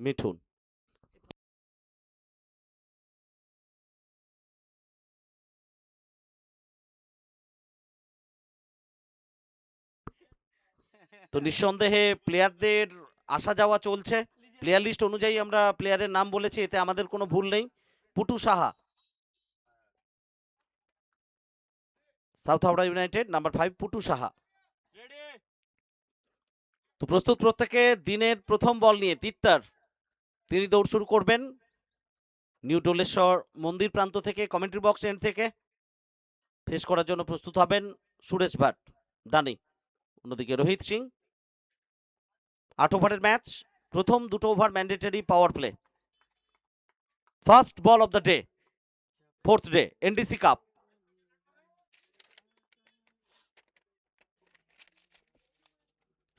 মিঠুন। তো নিঃসন্দেহে প্লেয়ারদের আসা যাওয়া চলছে। প্লেয়ার লিস্ট অনুযায়ী আমরা প্লেয়ারের নাম বলেছি, এতে আমাদের কোনো ভুল নেই। Putu Saha, south Howrah united, number 5 Putu Saha. তো প্রস্তুত প্রত্যেকে। দিনের প্রথম বল নিয়ে তিত্তার, তিনি দৌড় শুরু করবেন নিউ ডোলেশ্বর মন্দির প্রান্ত থেকে, কমেন্ট্রি বক্স এন্ড থেকে। ফেস করার জন্য প্রস্তুত হবেন সুরেশ ভাট, দানি। অন্যদিকে রোহিত সিং। 8 ওভারের ম্যাচ, প্রথম 2 over mandatory power play. First ball of the day, 4th day NDC cup.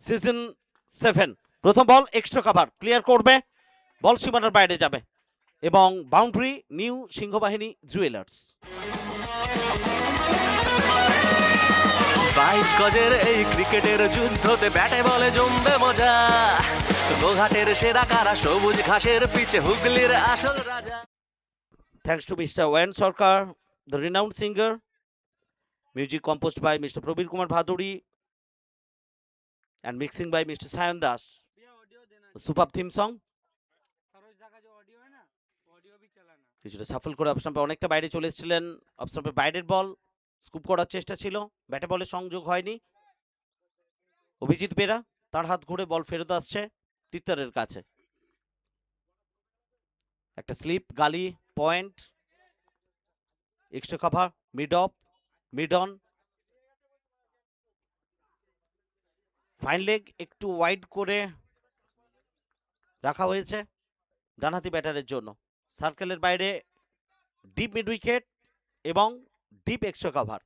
Season 7, প্রথম বল এক্সট্রা কভার, ক্লিয়ার করবে, বল সীমানার বাইরে যাবে এবং বাউন্ডারি নিউ সিংহবাহিনী জুয়েলার্স। 22 গজের এই ক্রিকেটের যুদ্ধতে ব্যাটে বলে জমবে মজা। গোঘাটের সেরা কারা, সবুজ ঘাসের পিছে হুগলির আসল রাজা। Thanks to Mr. Wayan Sarkar, the renowned singer. Music composed by Mr. Prabir Kumar Bhaduri and mixing by Mr. Sayan Das. A superb theme song. কিছুটা সাফল করে অফস্টাম্পে অনেকটা বাইরে চলে এসেছিলেন। অফস্টাম্পে বাইরের বল, স্কুপ করার চেষ্টা ছিল, ব্যাটে বলে সংযোগ হয়নি। অভিজিৎ বেরা, তার হাত ঘুরে বল ফেরত আসছে তিত্তারের কাছে। একটা স্লিপ, গালি, point, extra cover, mid of, mid on. Fine leg একটু ওয়াইড করে রাখা হয়েছে ডানহাতি ব্যাটারের জন্য। সার্কেলের বাইরে ডিপ মিড উইকেট এবং ডিপ এক্সট্রা কভার।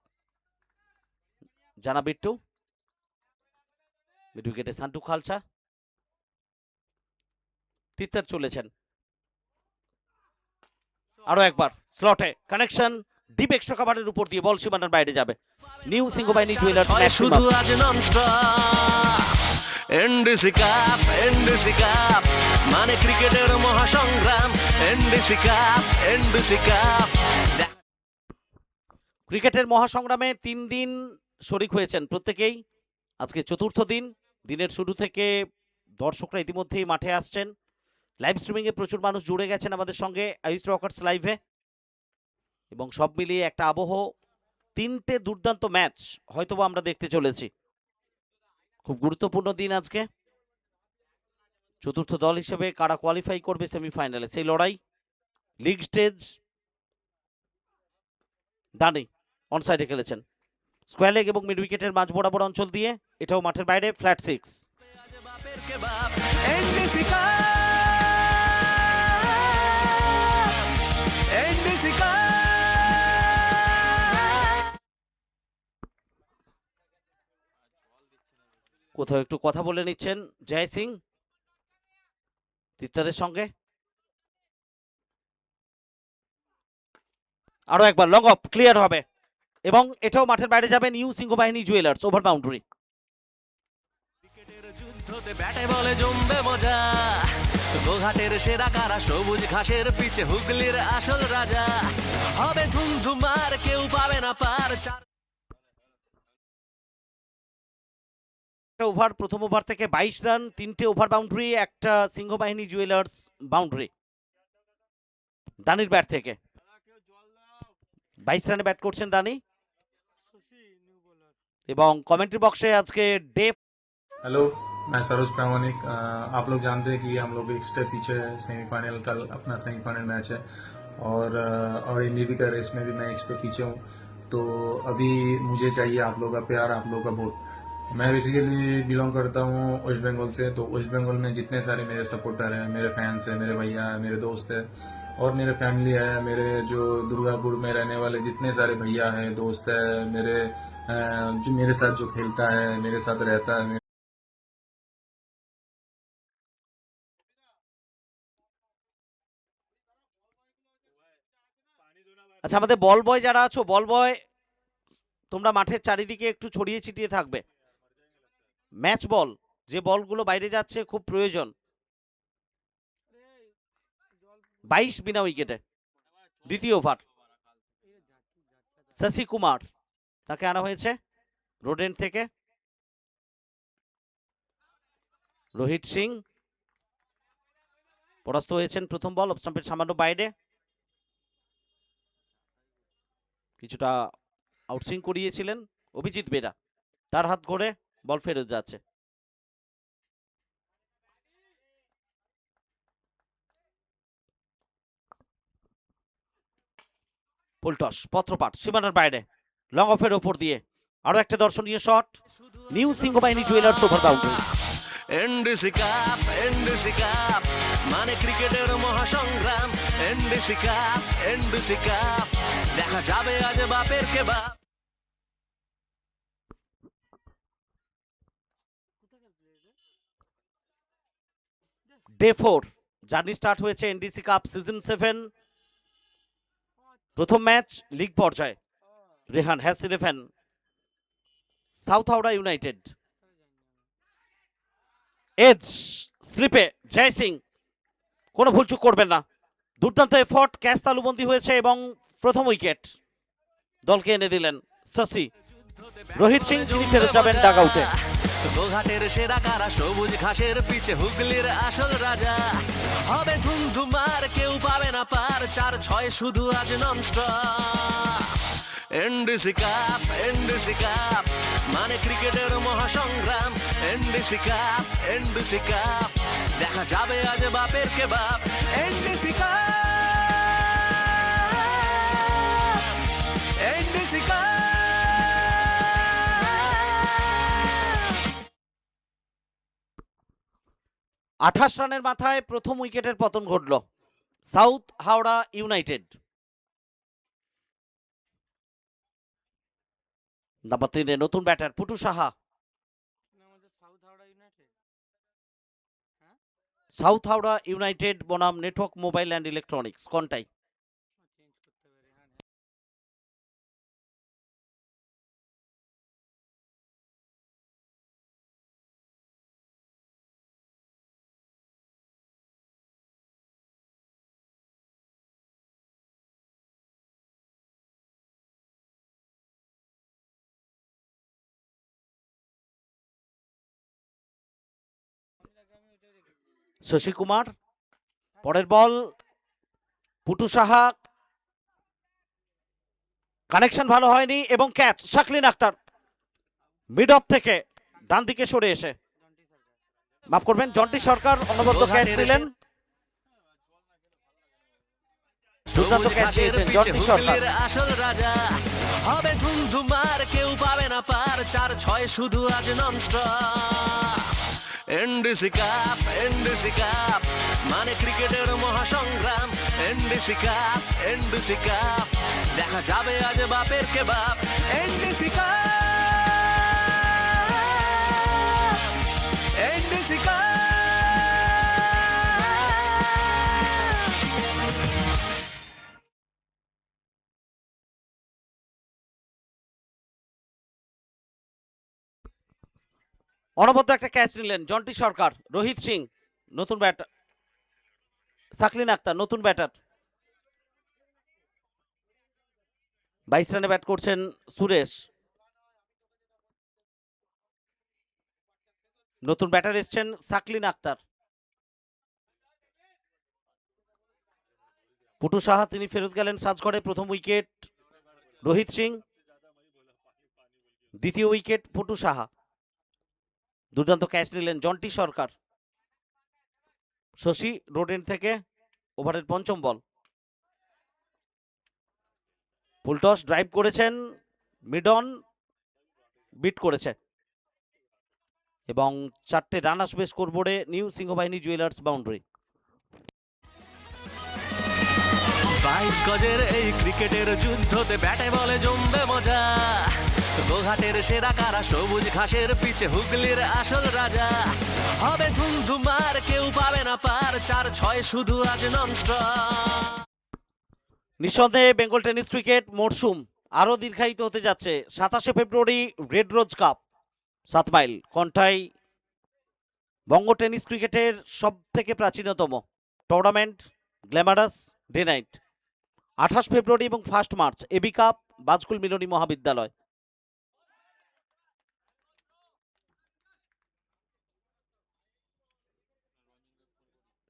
জানা বিট্টু, মিড উইকেটে সান্টু খালসা। তিত্তার চলেছেন আরো একবার স্লটে, কানেকশন, ডিপ এক্সট্রা কভারের উপর দিয়ে বল সীমানার বাইরে যাবে। নিউ সিংহবাহিনী জুয়েলার্স শুধু আজ nonstop NDC cup, NDC cup মানে ক্রিকেটের মহাসংগ্রাম। NDC cup, NDC cup. ক্রিকেটের মহাসংগ্রামে 3 দিন শরিক হয়েছেন প্রত্যেকেই। আজকে চতুর্থ দিন। দিনের শুরু থেকে দর্শকরা ইতিমধ্যেই মাঠে আসছেন। লাইভ স্ট্রিমিং এ প্রচুর মানুষ জুড়ে গেছেন আমাদের সঙ্গে আইস রকার্স লাইভে, এবং সব মিলিয়ে একটা আবহ। 3টে দুর্দান্ত ম্যাচ হয়তোবা আমরা দেখতে চলেছি। খুব গুরুত্বপূর্ণ দিন আজকে। চতুর্থ দল হিসেবে কারা কোয়ালিফাই করবে সেমিফাইনালে, সেই লড়াই। League stage. দানি অন সাইডে খেলেছেন, স্কোয়ার লেগ এবং মিড উইকেটের মাঝ বরাবর অঞ্চল দিয়ে, এটাও মাঠের বাইরে, flat 6। NDC cup, NDC cup. কোথাও একটু কথা বলে নিচ্ছেন জয় সিং তিত্তারের সঙ্গে। আরো একবার লং অফ, ক্লিয়ার হবে এবং এটাও মাঠের বাইরে যাবে new Singhabahini jewellers, over boundary. ক্রিকেটের যুদ্ধতে ব্যাটে বলে জমবে মজা। গোঘাটের সেরা কারা, সবুজ ঘাসের পিছে হুগলির আসল রাজা। হবে ধুমধুমার, কেউ পাবে না পার। ওভার, প্রথম ওভার থেকে 22 রান, 3টে ওভার বাউন্ডারি, একটা সিংহবাহিনী জুয়েলার্স বাউন্ডারি। দানির ব্যাট থেকে 22 রানে ব্যাট করছেন দানি। এবং কমেন্ট্রি বক্সে আজকে ডে। हेलो, मैं सरोज प्रामाणिक। आप लोग जानते हैं कि हम लोग एक स्टेप पीछे है। सेमीफाइनल कल अपना सेमीफाइनल मैच है और इंडी का रेस में भी मैं एक स्टेप पीछे हूँ। तो अभी मुझे चाहिए आप लोग का प्यार, आप लोग का वोट। मैं बेसिकली बिलोंग करता हूँ वेस्ट बंगाल से। तो वेस्ट बंगाल में जितने सारे मेरे सपोर्टर हैं, मेरे फैंस हैं, मेरे भैया हैं, मेरे दोस्त हैं और मेरे फैमिली है, मेरे जो दुर्गापुर में रहने वाले जितने सारे भैया हैं, दोस्त है, मेरे जो मेरे साथ जो खेलता है, मेरे साथ रहता है। আচ্ছা, আমাদের বল বয় যারা আছো, বল বয় তোমরা মাঠের চারিদিকে একটু ছড়িয়ে ছিটিয়ে থাকবে। ম্যাচ বল, যে বলগুলো বাইরে যাচ্ছে খুব প্রয়োজন। 22 বিনা উইকেটে। দ্বিতীয় ওভার শশী কুমার তাকে আনা হয়েছে রোডেন্ট থেকে। রোহিত সিং পরাস্ত হয়েছেন প্রথম বল, অফ স্টাম্পের সামান্য বাইরে। কিছুটা আউটসুইং করিয়েছিলেন অভিজিৎ বেরা, তার হাত ঘোরে বল ফেরত যাচ্ছে। ফুলটস পত্রপাঠ সীমানার বাইরে, লং অফের ওপর দিয়ে আরো একটা দর্শনীয় shot. New Singhabahini jewellers over boundary. NDC cup, NDC cup মানে ক্রিকেটের মহাসংগ্রাম। এনডিসি কাপ, এনডিসি কাপ দেখা যাবে আজ বাপের কে বাপ। ডে 4 জার্নি স্টার্ট হয়েছে এনডিসি কাপ সিজন 7। প্রথম ম্যাচ লিগ পর্যায়ে Rehan has 11, south Howrah united. Edge স্লিপে জয় সিং, কোনো ভুলচুক করবেন না, দুর্দান্ত এফর্ট, ক্যাচ তালুবন্দি হয়েছে এবং প্রথম উইকেট দলকে এনে দিলেন শশী। রোহিত সিং তিনি ফেরত যাবেন ডাগ আউটে। গোঘাটের সেরা কারা, সবুজ ঘাসের পিছে হুগলির আসল রাজা। হবে ধুমধুমার, কেউ পাবে না পার, 4-6 শুধু আজ nonstop. NDC cup, NDC cup মানে ক্রিকেটের মহাসংগ্রাম। এনডিসি কাপ, এনডিসি কাপ দেখা যাবে আজ বাপের কে বাপ। NDC cup, NDC cup. 28 রানের মাথায় প্রথম উইকেটের পতন ঘটল সাউথ হাওড়া ইউনাইটেড। নাম্বার 3 এ নতুন batter Putu Saha. South Howrah united বনাম নেটওয়ার্ক মোবাইল অ্যান্ড ইলেকট্রনিক্স কোনটাই? শশী কুমার পরের বল, পুটু সাহা, কানেকশন ভালো হয়নি এবং ক্যাচ শাকলিন আক্তার মিড অফ থেকে ডান দিকে সরে এসে, মাফ করবেন জন্টি সরকার অনবদ্য ক্যাচ দিলেন। দুর্দান্ত ক্যাচ দিয়েছেন জন্টি সরকার। আসল রাজা হবে ধুমধুমার, কেউ পাবে না পার, 4-6 শুধু আজ nonstop. NDC cup, NDC cup মানে ক্রিকেটের মহাসংগ্রাম। এনডিসি কাপ, এনডিসি কাপ দেখা যাবে আজ বাপের কে বাপ। NDC cup, NDC cup. অনবদ্য একটা ক্যাচ নিলেন জন্টি সরকার। রোহিত সিং নতুন ব্যাটার, শাকলিন আক্তার নতুন ব্যাটার। 22 রানে ব্যাট করছেন সুরেশ। নতুন ব্যাটার এসছেন শাকলিন আক্তার। পুটু সাহা তিনি ফেরত গেলেন সাজঘরে। প্রথম উইকেট রোহিত সিং, দ্বিতীয় উইকেট পুটু সাহা। দুর্দান্ত ক্যাচ নিলেন জন্টি সরকার। শশী রোডেন্ট থেকে ওভারের পঞ্চম বল। ফুলটস ড্রাইভ করেছেন, মিডন বিট করেছে এবং 4টে রান আসবে স্কোরবোর্ডে নিউ সিংহবাহিনী জুয়েলার্স বাউন্ডারি। 22 গজের এই ক্রিকেটের যুদ্ধতে ব্যাটে বলে জমবে মজা। গোঘাটের সেরা কারা, সবুজ ঘাসের পিছে হুগলির আসল রাজা। হবে ধুমধুমার, কেউ পাবে না পার, 4-6 শুধু আজ ননস্টপ। নিঃসন্দেহে বেঙ্গল টেনিস ক্রিকেট মরশুম আরো দীর্ঘায়িত হতে যাচ্ছে। 27শে ফেব্রুয়ারি red rose cup 7 mile Contai বঙ্গ টেনিস ক্রিকেটের সব থেকে প্রাচীনতম টুর্নামেন্ট, গ্ল্যামারাস ডে নাইট। 28 ফেব্রুয়ারি এবং 1 মার্চ এবি কাপ বাজকুল মিলনী মহাবিদ্যালয়।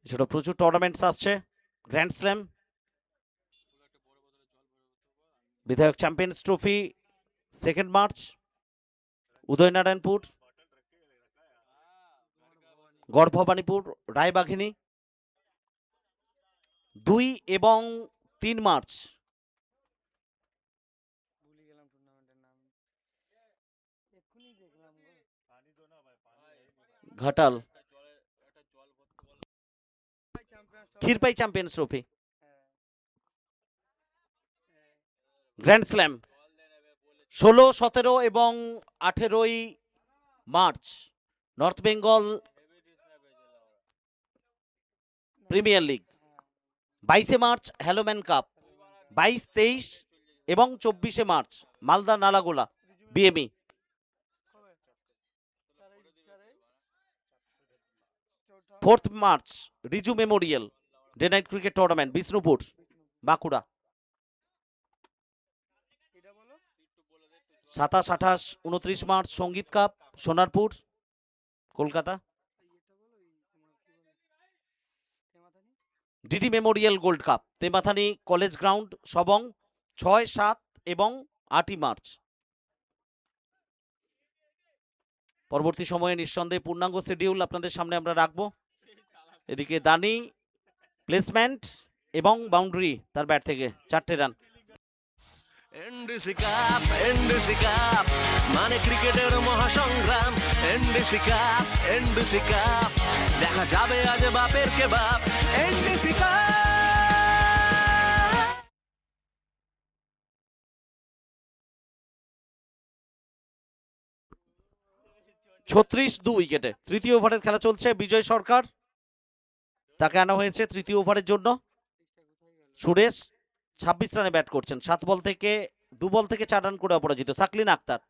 সেটা প্রচুর টুর্নামেন্টস আসছে। গ্র্যান্ড স্ল্যাম, বিধায়ক চ্যাম্পিয়ন্স ট্রফি 2 মার্চ উদয়নারায়ণপুর, গড় ভবানীপুর, রায়বাঘিনী 2 এবং 3 মার্চ। Ghatal Kshirpai champions trophy. Grand slam 16, 17 এবং 18 মার্চ নর্থ বেঙ্গল প্রিমিয়ার লিগ। 22 মার্চ হ্যালোম্যান কাপ। 22, 23 এবং 24 মার্চ মালদা নালাগোলা বিএমই। 4 মার্চ Riju memorial day night cricket tournament Bishnupur Bankura. 27, 28, 29 মার্চ Sangeet cup Sonarpur Kolkata. DD memorial gold cup Temathani college ground Sabang 6, 7 এবং 8 মার্চ। পরবর্তী সময়ে নিঃসন্দেহে পূর্ণাঙ্গ শিডিউল আপনাদের সামনে আমরা রাখবো। এদিকে দানি প্লেসমেন্ট এবং বাউন্ডারি তার ব্যাট থেকে 4টে রান। এনডিসি কাপ মানে ক্রিকেটের মহাসংগ্রাম। এনডিসি কাপ দেখা যাবে আজ বাপের কে বাপ। এনডিসি কাপ 36 উইকেটে তৃতীয় ওভারের খেলা চলছে। বিজয় সরকার তাকে আনা হয়েছে তৃতীয় ওভারের জন্য। সুরেশ 26 রানে ব্যাট করছেন। 2 বল থেকে 4 রান করে অপরাজিত। সাকলিন আক্তার।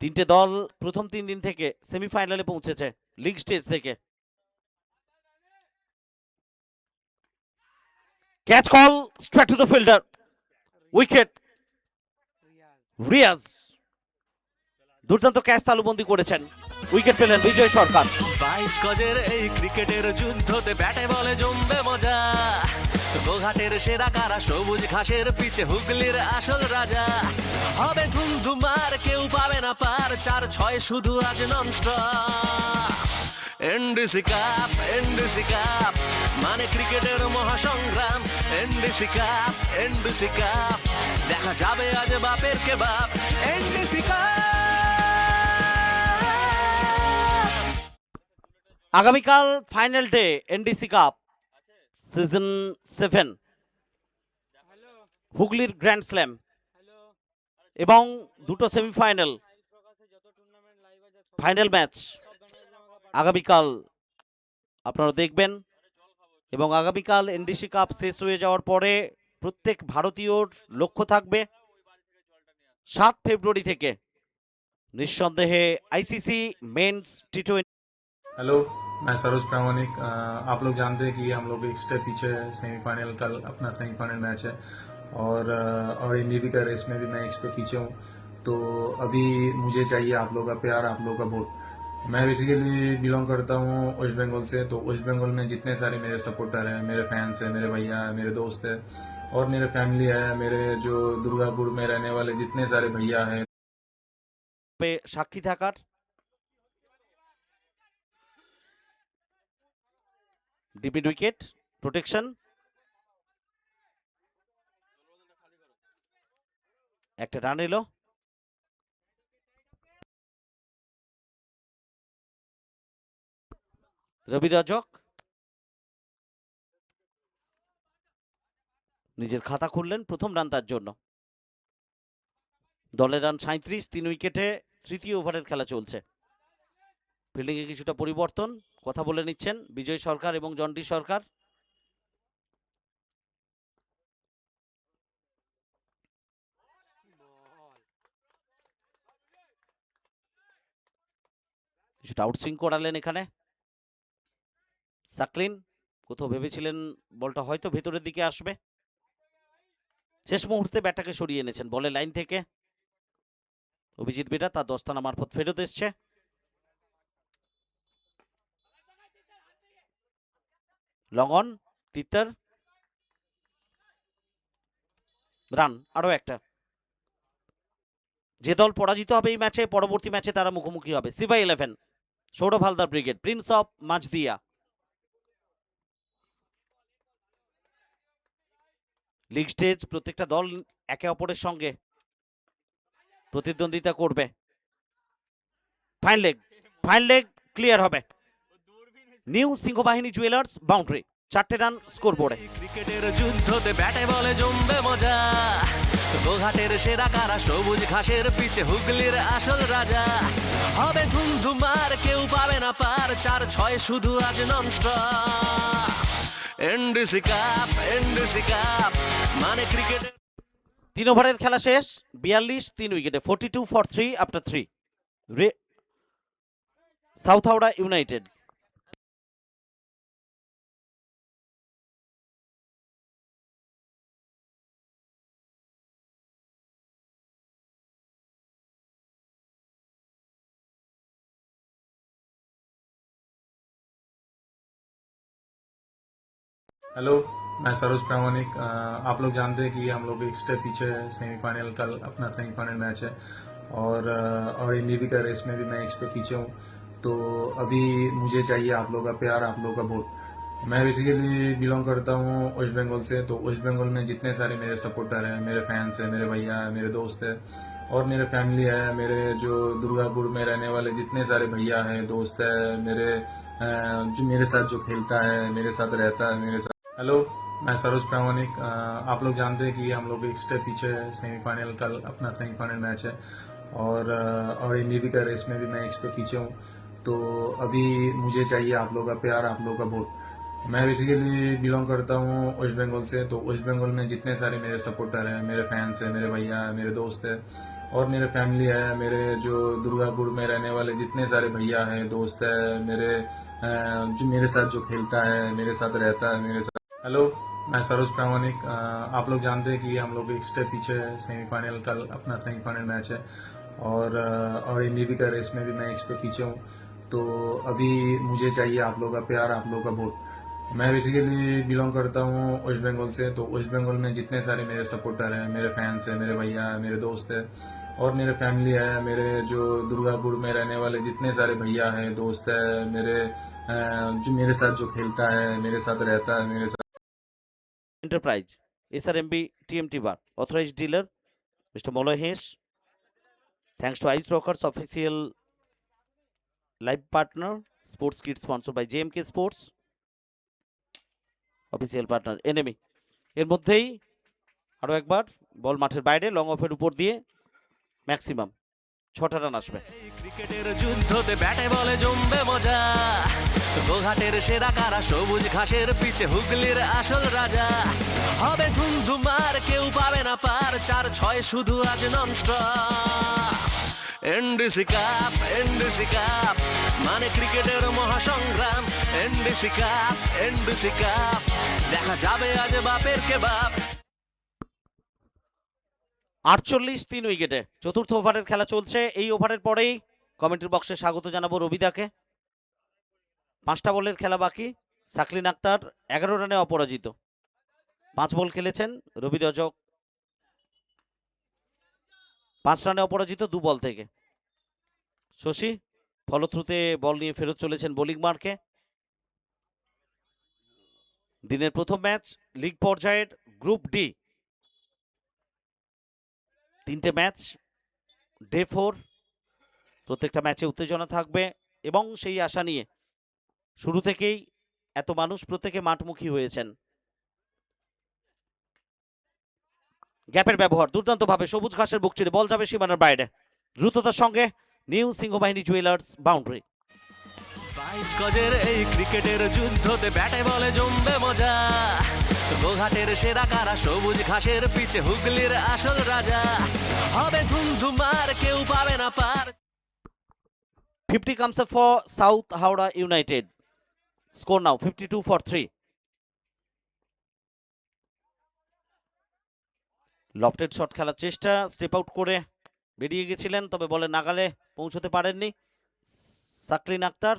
3টে দল প্রথম 3 দিন থেকে সেমিফাইনালে পৌঁছেছে লিগ স্টেজ থেকে। Catch call straight to the fielder, wicket. Riyaz দুর্দান্ত ক্যাচ তালুবন্দি করেছেন, উইকেট পেলেন বিজয় সরকার। 22 গজের এই ক্রিকেটের যুদ্ধতে ব্যাটে বলে জমবে মজা। গোঘাটের সেরা কারা সবুজ ঘাসের পিছে হুগলির আসল রাজা। হবে ধুমধুমার কেউ পাবে না পার, 4-6 শুধু আজ ননস্টপ। এনডিসি কাপ মানে ক্রিকেটের মহাসংগ্রাম। এনডিসি কাপ দেখা যাবে আজ বাপের কে বাপ। এনডিসি কাপ আগামীকাল final day NDC cup season 7 হুগলির গ্র্যান্ড স্ল্যাম এবং 2টো সেমিফাইনাল ফাইনাল ম্যাচ আগামীকাল আপনারা দেখবেন। এবং আগামীকাল এনডিসি কাপ শেষ হয়ে যাওয়ার পরে প্রত্যেক ভারতীয়র লক্ষ্য থাকবে 7 ফেব্রুয়ারি থেকে নিঃসন্দেহে আইসিসি মেন্স টি20। हेलो, मैं सरोज प्रामाणिक। आप लोग जानते हैं कि हम लोग एक स्टेप पीछे है। सेमीफाइनल कल अपना सेमीफाइनल मैच है और एनडीबी का रेस में भी मैं एक स्टेप पीछे हूँ। तो अभी मुझे चाहिए आप लोग का प्यार, आप लोग का वोट। मैं बेसिकली बिलोंग करता हूँ वेस्ट बंगाल से। तो वेस्ट बंगाल में जितने सारे मेरे सपोर्टर हैं, मेरे फैंस हैं, मेरे भैया हैं, मेरे दोस्त हैं और मेरे फैमिली है, मेरे जो दुर्गापुर में रहने वाले जितने सारे भैया हैं, সাক্ষী থাকার। ডিপিড উইকেট প্রোটেকশন, একটা রান এলো। রবি রজক নিজের খাতা খুললেন, প্রথম রান তার জন্য। দলের রান 37, 3 উইকেটে তৃতীয় ওভারের খেলা চলছে। ফিল্ডিংয়ে কিছুটা পরিবর্তন, কথা বলে নিচ্ছেন বিজয় সরকার এবং জন্ডি সরকার। কিছুটা আউটসুইং করালেন এখানে। সাকলিন কোথাও ভেবেছিলেন বলটা হয়তো ভেতরের দিকে আসবে, শেষ মুহূর্তে ব্যাটটাকে সরিয়ে এনেছেন বলের লাইন থেকে। অভিজিৎ বেরা তার দস্তানা মারফত ফেরত এসছে। লং অন, তিত্তর, রান আরো একটা। যে দল পরাজিত হবে এই ম্যাচে, পরবর্তী ম্যাচে তারা মুখোমুখি হবে সিভাই 11 Sourav Haldar brigade, prince of Majhdia. League stage, প্রত্যেকটা দল একে অপরের সঙ্গে প্রতিদ্বন্দ্বিতা করবে। ফাইন লেগ ক্লিয়ার হবে। নিউ সিংহবাহিনী জুয়েলার্স বাউন্ডারি, 4টে রান স্কোর বোর্ডে। ক্রিকেটের যুদ্ধতে ব্যাটে বলে জমবে মজা, গোঘাটের সেরা কারা সবুজ ঘাসের পিছে হুগলির আসল রাজা। হবে ধুমধুমার কেউ পাবে না পার, 4-6 শুধু আজ ননস্টপ। এনডিসি কাপ মানে ক্রিকেটের। 3 ওভারের খেলা শেষ, 42 3 উইকেটে, 42 for 3 after 3। South Howrah United. Hello, मैं सरोज प्रामाणिक। आप लोग जानते हैं कि हम लोग एक स्टेप पीछे है सेमीफाइनल। कल अपना सेमीफाइनल मैच है और एनडीबी का रेस में भी मैं एक स्टेप पीछे हूँ। तो अभी मुझे चाहिए आप लोग का प्यार, आप लोग का वोट। मैं बेसिकली बिलोंग करता हूँ वेस्ट बंगाल से। तो वेस्ट बंगाल में जितने सारे मेरे सपोर्टर हैं, मेरे फैंस हैं, मेरे भैया हैं, मेरे दोस्त हैं और मेरे फैमिली है, मेरे जो दुर्गापुर में रहने वाले जितने सारे भैया हैं, दोस्त है, मेरे जो मेरे साथ जो खेलता है, मेरे साथ रहता है, मेरे साथ। हेलो, मैं सरोज प्रामाणिक। आप लोग जानते हैं कि हम लोग एक स्टेप पीछे है सेमीफाइनल। कल अपना सेमीफाइनल मैच है और एनडीबी का रेस में भी मैं एक स्टेप पीछे हूँ। तो अभी मुझे चाहिए आप लोग का प्यार, आप लोग का वोट। मैं बेसिकली बिलोंग करता हूँ वेस्ट बंगाल से। तो वेस्ट बंगाल में जितने सारे मेरे सपोर्टर हैं, मेरे फैंस हैं, मेरे भैया हैं, मेरे दोस्त हैं और मेरे फैमिली है, मेरे जो दुर्गापुर में रहने वाले जितने सारे भैया हैं, दोस्त है, मेरे जो मेरे साथ जो खेलता है, मेरे साथ रहता है, मेरे साथ। हेलो, मैं सरोज प्रामाणिक। आप लोग जानते हैं कि हम लोग एक स्टेप पीछे है सेमीफाइनल। कल अपना सेमीफाइनल मैच है और एनडीबी का रेस में भी मैं एक स्टेप पीछे हूँ। तो अभी मुझे चाहिए आप लोग का प्यार, आप लोग का वोट। मैं बेसिकली बिलोंग करता हूँ वेस्ट बंगाल से। तो वेस्ट बंगाल में जितने सारे मेरे सपोर्टर हैं, मेरे फैंस हैं, मेरे भैया हैं, मेरे दोस्त हैं और मेरे फैमिली है, मेरे जो दुर्गापुर में रहने वाले जितने सारे भैया हैं, दोस्त है, मेरे जो मेरे साथ जो खेलता है, मेरे साथ रहता है, मेरे साथ। Enterprise SRMB TMT bar, authorised dealer mister Malay হেস। Thanks to ice rockers official live partner, sports kit sponsor by JMK sports, official partner NME. এর মধ্যেই আরো একবার বল মাঠের বাইরে, লং অফের উপর দিয়ে ম্যাক্সিমাম 6টা রান আসবে। ক্রিকেটের যুদ্ধতে ব্যাটে বলে জমবে মজা, গোঘাটের সেরা কারা সবুজ ঘাসের পিছে হুগলির আসল রাজা। হবে ধুমধুমার কেউ পাবে না পার, 4-6 শুধু আজ ননস্টপ। এনডিসি কাপ মানে ক্রিকেটের মহাসংগ্রাম। এনডিসি কাপ দেখা যাবে আজ বাপের কে বাপ। 48 3 উইকেটে, চতুর্থ ওভারের খেলা চলছে। এই ওভারের পরেই কমেন্ট্রি বক্সে স্বাগত জানাবো রবিদাকে। 5টা বলের খেলা বাকি। সাকলিন আক্তার 11 রানে অপরাজিত, 5 বল খেলেছেন। রবি রজক 5 রানে অপরাজিত 2 বল থেকে। শশী ফলথ্রুতে বল নিয়ে ফেরত চলেছেন বোলিং মার্কে। দিনের প্রথম ম্যাচ, লিগ পর্যায়ের গ্রুপ ডি। 3টে ম্যাচ, ডে 4। প্রত্যেকটা ম্যাচে উত্তেজনা থাকবে এবং সেই আশা নিয়ে শুরু থেকেই এত মানুষ প্রত্যেকে মাঠমুখী হয়েছেন। গ্যাপের ব্যবহার দুর্দান্তভাবে, সবুজ ঘাসের বুক চিরে বল যাবে সীমানার বাইরে, দ্রুততার সঙ্গে নিউ সিংহবাহিনী জুয়েলার্স বাউন্ডারি। 22 গজের এই ক্রিকেটের যুদ্ধতে ব্যাটে বলে জমবে মজা, গোঘাটের সেরা কারা সবুজ ঘাসের পিছে হুগলির আসল রাজা। হবে ধুমধুমার কেউ পাবে না পার। 50 comes up for South Howrah United. Score now 52-3। Lofted shot খেলার চেষ্টা, স্টেপ আউট করে বেরিয়ে গেছিলেন, তবে বলের নাগালে পৌঁছতে পারেননি সাকলিন আক্তার।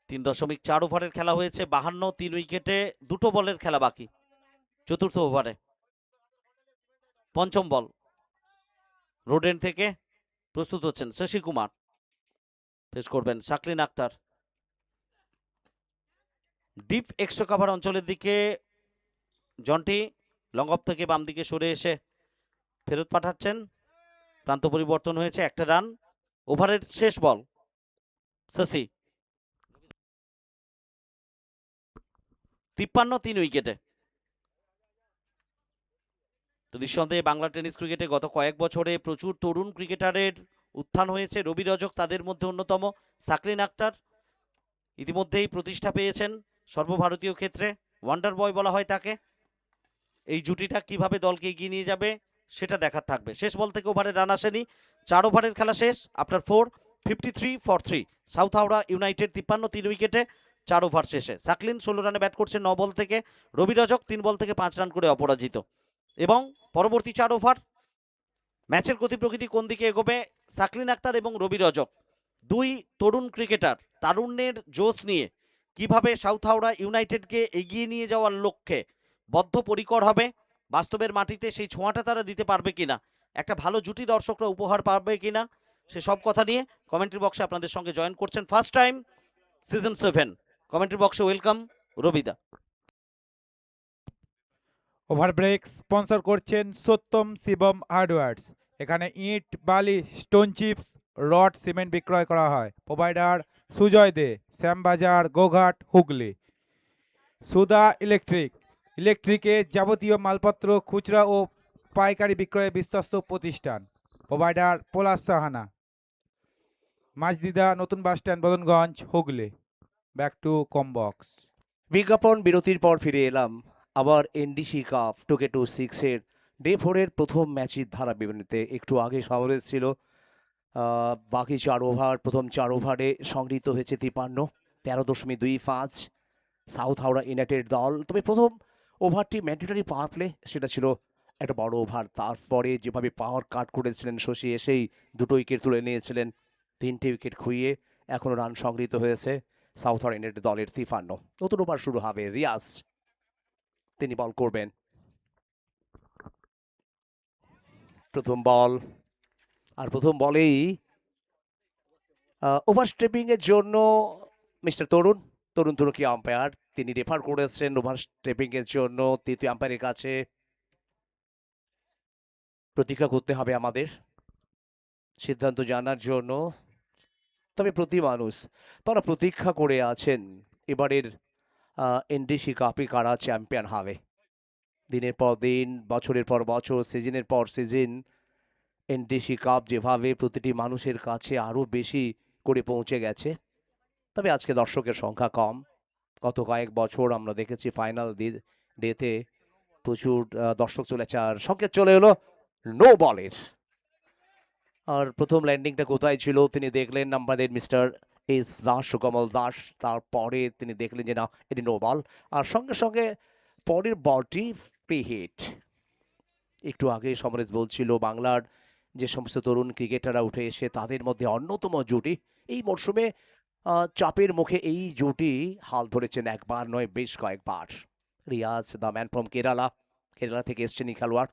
3.4 ওভারের খেলা হয়েছে, 52, 3 উইকেটে 2টো বলের খেলা বাকি চতুর্থ ওভারে। পঞ্চম বল, রোডেন থেকে প্রস্তুত হচ্ছেন শশী কুমার, ফেস করবেন Saqlain Akter. Deep extra cover অঞ্চলের দিকে জন্টি লং অফ থেকে বাম দিকে সরে এসে ফেরত পাঠাচ্ছেন। প্রান্ত পরিবর্তন হয়েছে, একটা রান। ওভারের শেষ বল, শশী 53, 3 উইকেটে। তো নিঃসন্দেহে বাংলা টেনিস ক্রিকেটে গত কয়েক বছরে প্রচুর তরুণ ক্রিকেটারের উত্থান হয়েছে। রবি রজক তাদের মধ্যে অন্যতম। সাকলিন আক্তার ইতিমধ্যেই প্রতিষ্ঠা পেয়েছেন সর্বভারতীয় ক্ষেত্রে, ওয়ান্ডার বয় বলা হয় তাকে। এই জুটিটা কিভাবে দলকে এগিয়ে নিয়ে যাবে সেটা দেখার থাকবে। শেষ বল থেকে ওভারে রান আসেনি, 4 ওভারের খেলা শেষ। আফটার 4, 53-3। সাউথ হাওড়া ইউনাইটেড 53, 3 উইকেটে 4 ওভার শেষে। সাকলিন 16 রানে ব্যাট করছেন 9 বল থেকে। রবি রজক 3 বল থেকে 5 রান করে অপরাজিত। এবং পরবর্তী 4 ওভার ম্যাচের গতি প্রকৃতি কোন দিকে এগোবে, সাকলিন আক্তার এবং রবি রজক দুই তরুণ ক্রিকেটার তারুণ্যের জোশ নিয়ে কিভাবে সাউথ হাওড়া ইউনাইটেডকে এগিয়ে নিয়ে যাওয়ার লক্ষ্যে বদ্ধপরিকর হবে, বাস্তবের মাটিতে সেই ছোঁয়াটা তারা দিতে পারবে কিনা, একটা ভালো জুটি দর্শকরা উপহার পাবে কিনা, সে সব কথা নিয়ে কমেন্ট্রি বক্সে আপনাদের সঙ্গে জয়েন করছেন ফার্স্ট টাইম সিজন 7 কমেন্ট্রি বক্সে ওয়েলকাম রবিদা। ওভার ব্রেক স্পন্সর করছেন সত্যম শিবম হার্ডওয়্যার্স। এখানে ইট, বালি, স্টোন চিপস, রড, সিমেন্ট বিক্রয় করা হয়। প্রোভাইডার সুজয় দে, শ্যামবাজার, গোঘাট, হুগলি। সুদা ইলেকট্রিকের যাবতীয় মালপত্র খুচরা ও পাইকারি বিক্রয়ে বিশ্বস্ত প্রতিষ্ঠান। প্রোভাইডার পলাশ সাহানা, মাঝদিদা, নতুন bus stand, Badanganj, Hooghly. Back to কমবক্স। বিজ্ঞাপন বিরতির পর ফিরে এলাম আবার এনডিসি কাপ 2K26-এর ডে 4-এর প্রথম ম্যাচের ধারা বিবরণীতে। একটু আগে সমাবেশ ছিল, বাকি 4 ওভার, প্রথম 4 ওভারে সংগৃহীত হয়েছে 53.25 সাউথ হাওড়া ইউনাইটেড দল। তবে প্রথম ওভারটি ম্যান্ডেটরি পাওয়ার প্লে, সেটা ছিল একটা বড় ওভার। তারপরে যেভাবে পাওয়ার কাট করেছিলেন শশী, এসেই 2টো উইকেট তুলে নিয়েছিলেন, 3টে উইকেট খুইয়ে এখনও রান সংগৃহীত হয়েছে সাউথ হাওড়া ইউনাইটেড দলের 53। নতুন ওভার শুরু হবে, রিয়াজ তিনি বল করবেন। প্রথম বল, আর প্রথম বলেই ওভার স্টেপিং এর জন্য মিস্টার তরুণ তুরকি আম্পায়ার তিনি রেফার করেছেন ওভার স্টেপিং এর জন্য তৃতীয় আম্পায়ারের কাছে। প্রতীক্ষা করতে হবে আমাদের সিদ্ধান্ত জানার জন্য। তবে প্রতি মানুষ তারা প্রতীক্ষা করে আছেন এবারের এনডিসি কাপে কারা চ্যাম্পিয়ন হবে। দিনের পর দিন, বছরের পর বছর, সিজনের পর সিজন এনডিসি কাপ যেভাবে প্রতিটি মানুষের কাছে আরও বেশি করে পৌঁছে গেছে। তবে আজকে দর্শকের সংখ্যা কম। গত কয়েক বছর আমরা দেখেছি ফাইনাল ডেতে প্রচুর দর্শক চলেছে। আর সংকেত চলে এলো নো বলের। আর প্রথম ল্যান্ডিংটা কোথায় ছিল তিনি দেখলেন আমাদের মিস্টার এস দাস, সুকমল দাস। তারপরে তিনি দেখলেন যে না, এটি নো বল। আর সঙ্গে সঙ্গে পরের বলটি ফ্রি হিট। একটু আগে সমরেশ বলছিল বাংলার যে সমস্ত তরুণ ক্রিকেটাররা উঠে এসে তাদের মধ্যে অন্যতম জুটি। এই মরশুমে চাপের মুখে এই জুটি হাল ধরেছেন একবার নয়, বেশ কয়েকবার। Riyaz the man from Kerala থেকে এসছেন এই খেলোয়াড়।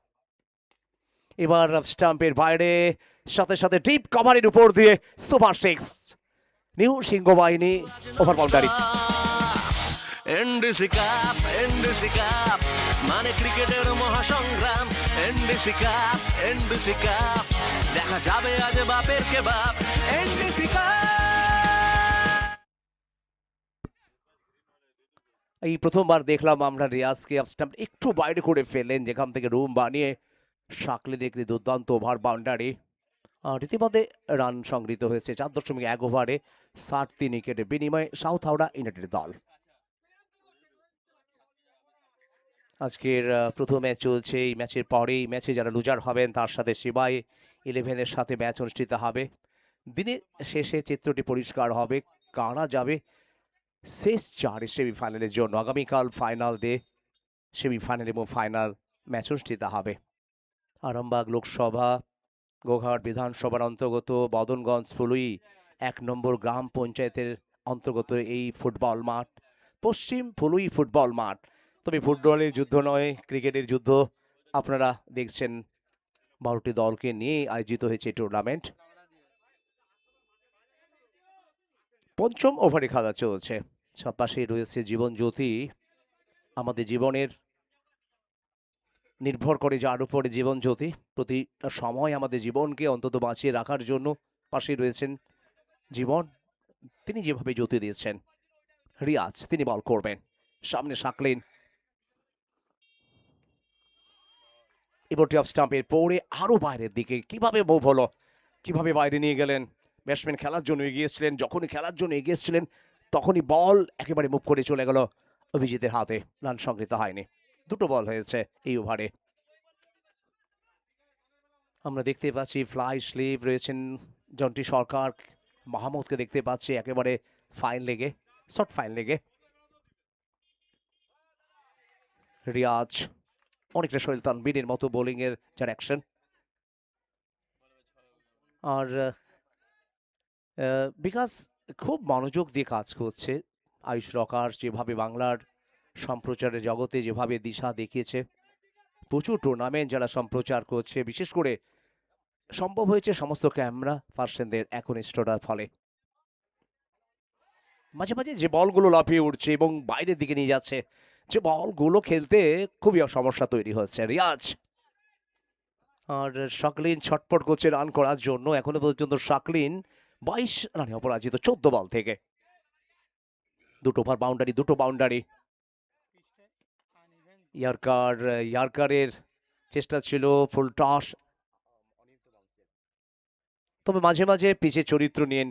এবার স্টাম্পের বাইরে, সাথে সাথে ডিপ কভারের উপর দিয়ে সুপার সিক্স। নিউ সিংহ বাহিনী ওভার বাউন্ডারি। এনডিসি কাপ মানে ক্রিকেটের মহাসংগ্রাম। এনডিসি কাপ দেখা যাবে আজ বাপের কে বাপ। NDC cup. এই প্রথমবার দেখলাম আমরা রিয়াজকে স্টাম্প একটু বাইরে করে ফেলেন, যেখান থেকে রুম বানিয়ে শাকলের একটি দুর্দান্ত ওভার বাউন্ডারি। রীতিমধ্যে রান সংগৃহীত হয়েছে 4.1 ওভারে 63 উইকেটের বিনিময়ে সাউথ হাওড়া ইউনাইটেড দল। আজকের প্রথম ম্যাচ চলছে। এই ম্যাচের পরেই ম্যাচে যারা লুজার হবেন তার সাথে সিবাই 11-এর সাথে ম্যাচ অনুষ্ঠিত হবে। দিনের শেষে চিত্রটি পরিষ্কার হবে কারা যাবে শেষ 4 সেমিফাইনালের জন্য। আগামীকাল ফাইনাল ডে, সেমিফাইনাল এবং ফাইনাল ম্যাচ অনুষ্ঠিত হবে। আরামবাগ লোকসভা গোঘাট বিধানসভার অন্তর্গত বদনগঞ্জ ফুলুই 1 নম্বর গ্রাম পঞ্চায়েতের অন্তর্গত এই ফুটবল মাঠ, পশ্চিম ফুলুই ফুটবল মাঠ। তবে ফুটবলের যুদ্ধ নয়, ক্রিকেটের যুদ্ধ। আপনারা দেখছেন 12টি দলকে নিয়ে আয়োজিত হয়েছে এই টুর্নামেন্ট। পঞ্চম ওভারে খেলা চলছে। পাশেই রয়েছে জীবন জ্যোতি। আমাদের জীবনের নির্ভর করে যার উপরে জীবন জ্যোতি, প্রতিটা সময় আমাদের জীবনকে অন্তত বাঁচিয়ে রাখার জন্য পাশেই রয়েছেন জীবন। তিনি যেভাবে জ্যোতি দিয়েছেন, রিয়াজ তিনি বল করবেন, সামনে সাকলেন। এবারটি অফ স্টাম্পের পরে আরো বাইরের দিকে কিভাবে মুভ হলো, কিভাবে বাইরে নিয়ে গেলেন। ব্যাটসম্যান খেলার জন্য এগিয়েছিলেন, যখনই খেলার জন্য এগিয়েছিলেন তখনই বল একেবারে মুভ করে চলে গেল অভিজিতের হাতে। রান সংগৃহীত হয়নি। 2টো বল হয়েছে এই ওভারে। আমরা দেখতে পাচ্ছি ফ্লাই স্লিপ রয়েছেন জন্টি সরকার, মাহমুদকে দেখতে পাচ্ছি একেবারে ফাইন লেগে, শর্ট ফাইন লেগে। রিয়াজ অনেকটা শৈল তানবীরের মতো বোলিং এর যার অ্যাকশন। আর বিকাশ খুব মনোযোগ দিয়ে কাজ করছে। আয়ুষ রকার যেভাবে বাংলার সম্প্রচারের জগতে যেভাবে দিশা দেখিয়েছে, প্রচুর টুর্নামেন্ট যারা সম্প্রচার করছে, বিশেষ করে সম্ভব হয়েছে সমস্ত ক্যামেরা পার্সনদের একনিষ্ঠতার ফলে। মাঝে মাঝে যে বলগুলো লাফিয়ে উঠছে এবং বাইরের দিকে নিয়ে যাচ্ছে, যে বলগুলো খেলতে খুবই সমস্যা তৈরি হচ্ছে। রিয়াজ আর শাকলিন ছটপট করছে রান করার জন্য। এখনো পর্যন্ত শাকলিন 22 রানে অপরাজিত 14 বল থেকে। 2টো ওভার বাউন্ডারি, 2টো বাউন্ডারি। ইয়ার্কারের চেষ্টা ছিল ফুল টস, তবে মাঝে মাঝে পিচের চরিত্র নিয়ে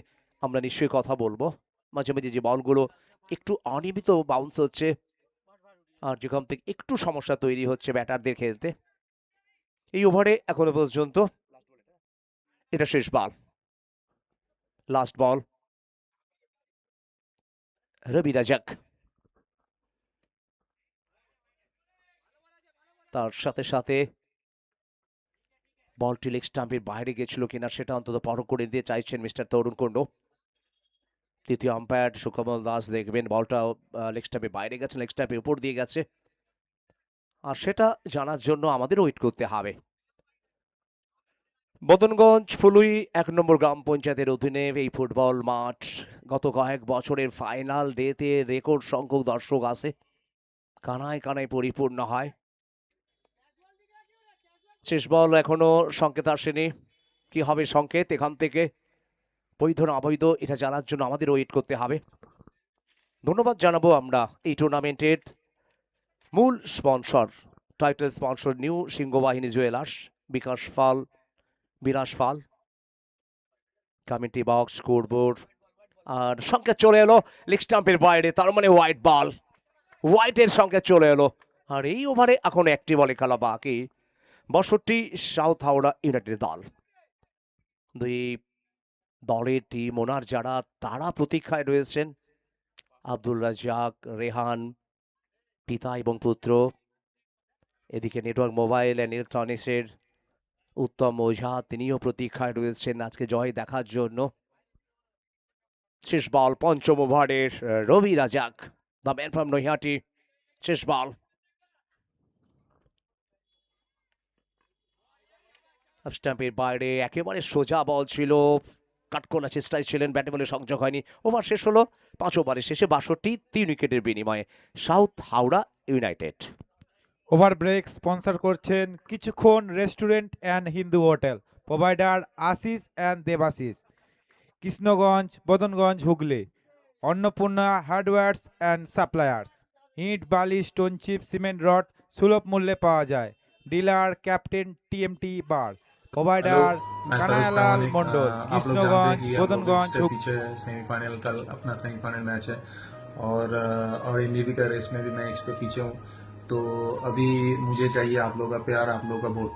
আমরা নিশ্চয়ই কথা বলবো। মাঝে মাঝে যে বলগুলো একটু অনিয়মিত বাউন্স হচ্ছে, আর যেখান থেকে একটু সমস্যা তৈরি হচ্ছে ব্যাটারদের খেলতে। এই ওভারে এখনো পর্যন্ত এটা শেষ বল, লাস্ট বল। রবি রাজাক, তার সাথে সাথে বলটি লেগ স্টাম্পের বাইরে গেছিল কিনা সেটা অন্তত পরখ করে দিতে চাইছেন মিস্টার তরুণ কুণ্ডু। তৃতীয় আম্পায়ার সুকমল দাস দেখবেন বলটা লেগ স্টাম্পের বাইরে গেছে, লেগ স্টাম্পের উপর দিয়ে গেছে, আর সেটা জানার জন্য আমাদের ওয়েট করতে হবে। বদনগঞ্জ ফুলুই 1 নম্বর গ্রাম পঞ্চায়েতের অধীনে এই ফুটবল মাঠ। গত কয়েক বছরের ফাইনাল ডেতে রেকর্ড সংখ্যক দর্শক আছে, কানায় কানায় পরিপূর্ণ হয়। শেষ বল এখনো সংকেত আসেনি, কি হবে সংকেত এখান থেকে, বৈধ না অবৈধ এটা জানার জন্য আমাদের ওয়েট করতে হবে। ধন্যবাদ জানাবো আমরা এই টুর্নামেন্টের মূল sponsor, title sponsor new Singhabahini jewellers, Bikash Phal, Biraj ফাল, কমিটি বক্স, স্কোরবোর্ড। আর সংকেত চলে এলো লেগ স্টাম্পের বাইরে, তার মানে হোয়াইট বল, হোয়াইটের সংকেত চলে এলো। আর এই ওভারে এখন একটি বলে খেলা বাকি। 62 সাউথ হাওড়া ইউনাইটেড দল। দুই দলের টিম ওনার যারা তারা প্রতীক্ষায় রয়েছেন। আব্দুল রাজ্জাক, রেহান, পিতা এবং পুত্র। এদিকে নেটওয়ার্ক মোবাইল অ্যান্ড ইলেকট্রনিক্সের উত্তম ওঝা, তিনিও প্রতীক্ষায় রয়েছেন আজকে জয় দেখার জন্য। শেষ বল পঞ্চম ওভারের Rabi Razak, the man from Naihati. শেষ বল, স্টাম্পের বাইরে একেবারে সোজা বল ছিল, কাট করার চেষ্টায় ছিলেন, ব্যাটে বলে সংযোগ হয়নি। ওভার শেষ হলো, 5 ওভারের শেষে 62 3 উইকেটের বিনিময়ে south Howrah united. Over break sponsor করছেন কিছুক্ষণ restaurant and Hindu hotel, provider Ashis and Debashis, Krishnaganj, Badanganj, Hooghly. Annapurna hardwares and suppliers, ইট, বালি, স্টোন চিপ, সিমেন্ট রড সুলভ মূল্যে পাওয়া যায়। Dealer captain TMT bar, provider मैं सरोज কানায়ালাল प्रामाणिक মন্ডল, आप लोग जानते हैं কৃষ্ণগঞ্জ, कि हम लोग বদনগঞ্জ, इसके पीछे सेमीफाइनल, कल अपना सेमीफाइनल मैच है और इंडी का रेस में भी मैं एक तो पीछे हूँ। तो अभी मुझे चाहिए आप लोग का प्यार, आप लोग का वोट।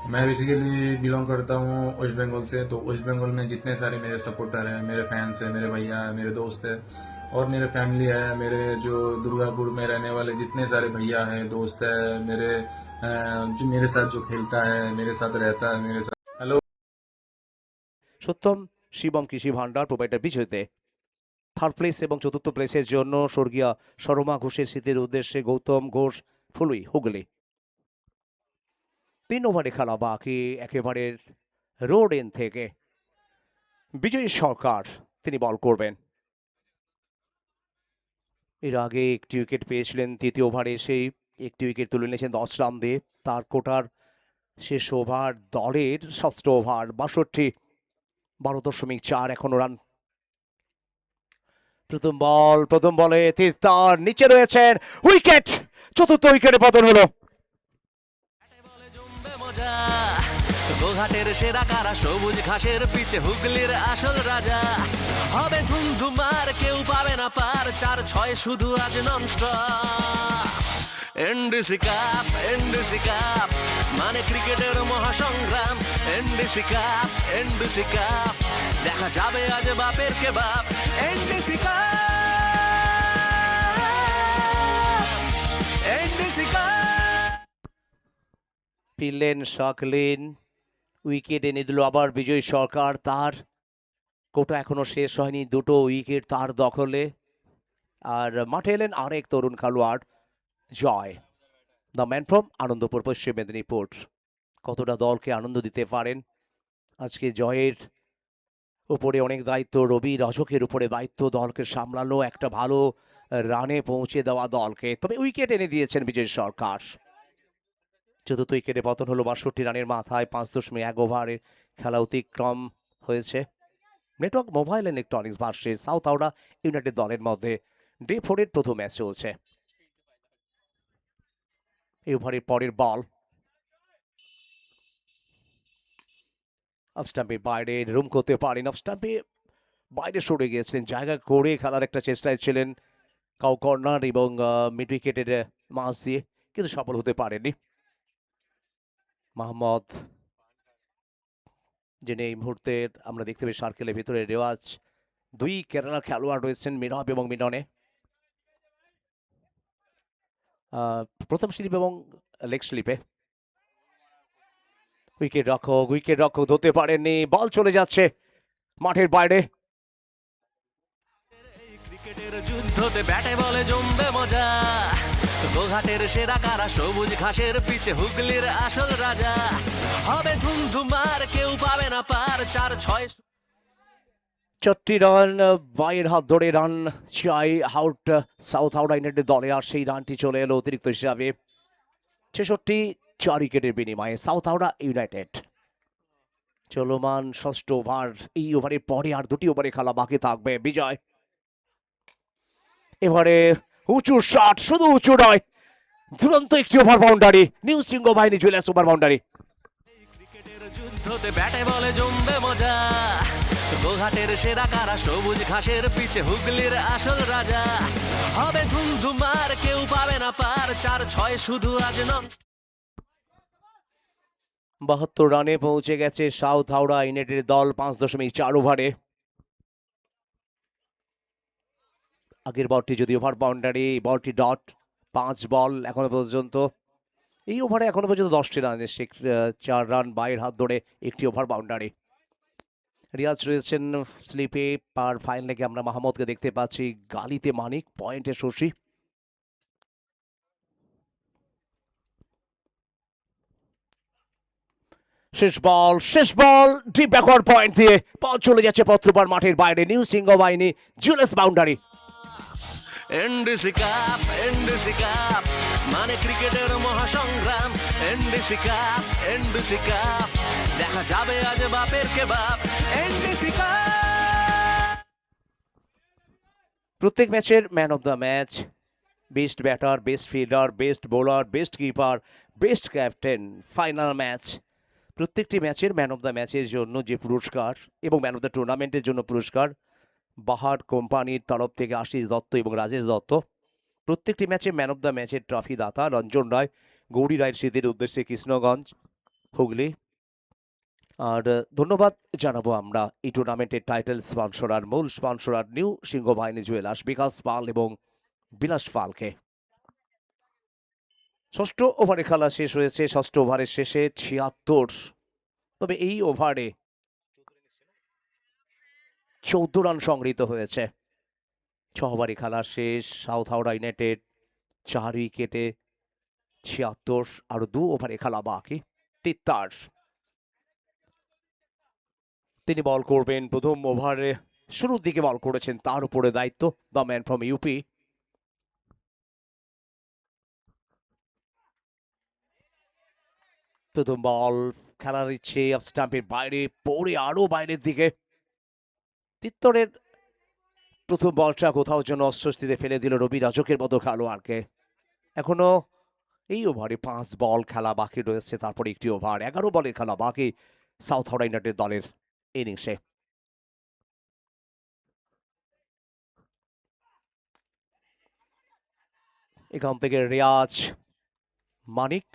मैं बेसिकली बिलोंग करता हूँ वेस्ट बंगाल से। तो वेस्ट बंगाल में जितने सारे मेरे सपोर्टर हैं, मेरे फैंस हैं, मेरे भैया हैं, मेरे दोस्त हैं और मेरे फैमिली है, मेरे जो दुर्गापुर में रहने वाले जितने सारे भैया हैं, दोस्त है, मेरे जो मेरे साथ जो खेलता है, मेरे साथ रहता है, मेरे साथ हेलो সত্যম শিবম কৃষি ভান্ডার প্রোভাইডার বিজয়ীতে থার্ড প্লেস এবং চতুর্থ প্লেসের জন্য স্বর্গীয় শর্মা ঘোষের স্মৃতির উদ্দেশ্যে গৌতম ঘোষ ফুলুই হুগলি। 3 ওভারে খেলা বাকি, একেবারে রোড এন্ড থেকে বিজয়ী সরকার তিনি বল করবেন। এর আগে একটি উইকেট পেয়েছিলেন তৃতীয় ওভারে এসেই, একটি উইকেট তুলে নিয়েছেন 10 রান দিয়ে। তার কোটার শেষ ওভার দলের ষষ্ঠ ওভার 62, 12.4 এখনো রান। প্রথম বলে তার নিচে রয়েছেন, উইকেট, চতুর্থ উইকেটে পতন হলো। ব্যাটে বলে জমবে মজা, গোঘাটের সেরা কারা, সবুজ ঘাসের পিছে হুগলির আসল রাজা। হবে ধুমধুমার, কেউ পাবে না পার, 4-6 শুধু আজ ননস্টপ। এনডিসি কাপ মানে ক্রিকেটের মহাসংগ্রাম। এনডিসি কাপ দেখা যাবে আজ বাপের কে বাপ। এনডিসি কাপ ফিরলেন শাকলিন, উইকেট এনে দিল আবার বিজয় সরকার। তার কোটা এখনো শেষ হয়নি, দুটো উইকেট তার দখলে। আর মাঠে এলেন আরেক তরুণ খেলোয়াড় জয়, দ্য ম্যান ফ্রম আনন্দপুর, পশ্চিম মেদিনীপুর। কতটা দলকে আনন্দ দিতে পারেন আজকে জয়ের উপরে অনেক দায়িত্ব, রবি রজকের উপরে দায়িত্ব দলকে সামলানো, একটা ভালো রানে পৌঁছে দেওয়া দলকে। তবে উইকেট এনে দিয়েছেন বিজয় সরকার। চতুর্থ উইকেটে পতন হলো 62 রানের মাথায়, 5.1 ওভারে খেলা অতিক্রম হয়েছে। Network mobile electronics versus south Howrah United দলের মধ্যে ডে 4-এর প্রথম ম্যাচ চলছে। এই ওভারের পরের বল অফ স্টাম্পের বাইরে, রুম করতে পারেন, অফ স্টাম্পে বাইরে সরে গিয়েছিলেন, জায়গা করে খেলার একটা চেষ্টায় ছিলেন কাউ কর্নার এবং মিড উইকেটের মাঝ দিয়ে, কিন্তু সফল হতে পারেনি মোহাম্মদ, যিনি এই মুহূর্তে আমরা দেখতে পাই সার্কেলের ভিতরে রেওয়াজ। দুই কেরালা খেলোয়াড় রয়েছেন, মিরাব এবং মিননে। প্রথম স্লিপ এবং লেগ স্লিপে উইকেট রক্ষক ধরতে পারেননি, বল চলে যাচ্ছে মাঠের বাইরে। এই ক্রিকেটের যুদ্ধতে ব্যাটে বলে জমবে মজা, গোঘাটের সেরা কারা, সবুজ ঘাসের পিছে হুগলির আসল রাজা। হবে ধুমধুমার, কেউ পাবে না পার, 4-6 4টি রান বাইয়ের হাত ধরে রান চাই সাউথ হাওড়া ইউনাইটেড দলে, আর সেই রানটি চলে এলো অতিরিক্ত হিসাবে। 66, 4 উইকেটের বিনিময়ে সাউথ হাওড়া ইউনাইটেড। চলমান ষষ্ঠ ওভার, এই ওভারের পরে আর দুটি ওভারে খেলা বাকি থাকবে। বিজয় এবারে উঁচু শট, শুধু উঁচু নয়, দুরন্ত একটি over boundary, new Singhabahini jewellers over boundary. ক্রিকেটের যুদ্ধতে ব্যাটে বলে জমবে মজা, গোঘাটের সেরা কারা, সবুজ ঘাসের পিছে হুগলির আসল রাজা। হবে ধুমধুমার, কেউ পাবে না পার, 4-6 শুধু আজ নন। 72 রানে পৌঁছে গেছে সাউথ হাওড়া ইউনাইটেড দল 5.4 ওভারে। আগের বলটি যদি ওভার বাউন্ডারি, বলটি ডট। 5 বল এখনো পর্যন্ত, এই ওভারে এখনো পর্যন্ত 10টি রান এসে, 4 রান বাইরের হাত ধরে, একটি ওভার বাউন্ডারি। রিয়াজ রয়েছেন স্লিপে, পার ফাইন লেগে আমরা মাহমুদকে দেখতে পাচ্ছি, গালিতে মানিক, পয়েন্টে শশী। শেষ বল ডিপ ব্যাকওয়ার্ড পয়েন্ট দিয়ে বল চলে যাচ্ছে পত্রপাড় মাঠের বাইরে, new Singhabahini jewellers boundary. NDC cup মানে ক্রিকেটের মহাসংগ্রাম। এনডিসি কাপ দেখা যাবে আজ বাপের কে বাপ। এনডিসি কাপ প্রত্যেক ম্যাচের man of the match, best batter, best fielder, best bowler, best keeper, best captain, final match, প্রত্যেকটি ম্যাচের ম্যান অফ দ্য ম্যাচের জন্য যে পুরস্কার এবং ম্যান অফ দ্য টুর্নামেন্টের জন্য পুরস্কার, বাহার কোম্পানির তরফ থেকে আশিস দত্ত এবং রাজেশ দত্ত। প্রত্যেকটি ম্যাচে ম্যান অফ দ্য ম্যাচের ট্রফি দাতা রঞ্জন রায়, গৌরী রায়ের স্মৃতির উদ্দেশ্যে কৃষ্ণগঞ্জ হুগলি। আর ধন্যবাদ জানাবো আমরা এই টুর্নামেন্টের টাইটেল স্পন্সর আর মূল স্পন্সর আর নিউ সিংহবাহিনী জুয়েলার্স বিকাশ পাল এবং বিলাস পালকে। ষষ্ঠ ওভারে খেলা শেষ হয়েছে, ষষ্ঠ ওভারের শেষে ৭৬। তবে এই ওভারে ১৪ রান সংগৃহীত হয়েছে। ৬ ওভারে খেলা শেষ, সাউথ হাওড়া ইউনাইটেড ৪ উইকেটে ৭৬, আরো ২ ওভারে খেলা বাকি। তিত্তার তিনি বল করবেন প্রথম ওভারে, শুরুর দিকে বল করেছেন, তার উপরে দায়িত্ব দ্য ম্যান ফ্রম ইউপি। প্রথম বল খেলার ইচ্ছে অফ স্টাম্পের বাইরে পড়ে আরো বাইরের দিকে। তিত্তরের প্রথম বলটা কোথাও যেন অস্বস্তিতে ফেলে দিল রবি রাজকের মতো খেলোয়াড়কে। এখনো এই ওভারে 5 বল খেলা বাকি রয়েছে, তারপরে একটি ওভার, 11 বলে খেলা বাকি সাউথ হাওড়া ইউনাইটেড দলের ইনিংসে। এখান থেকে রিয়াজ মানিক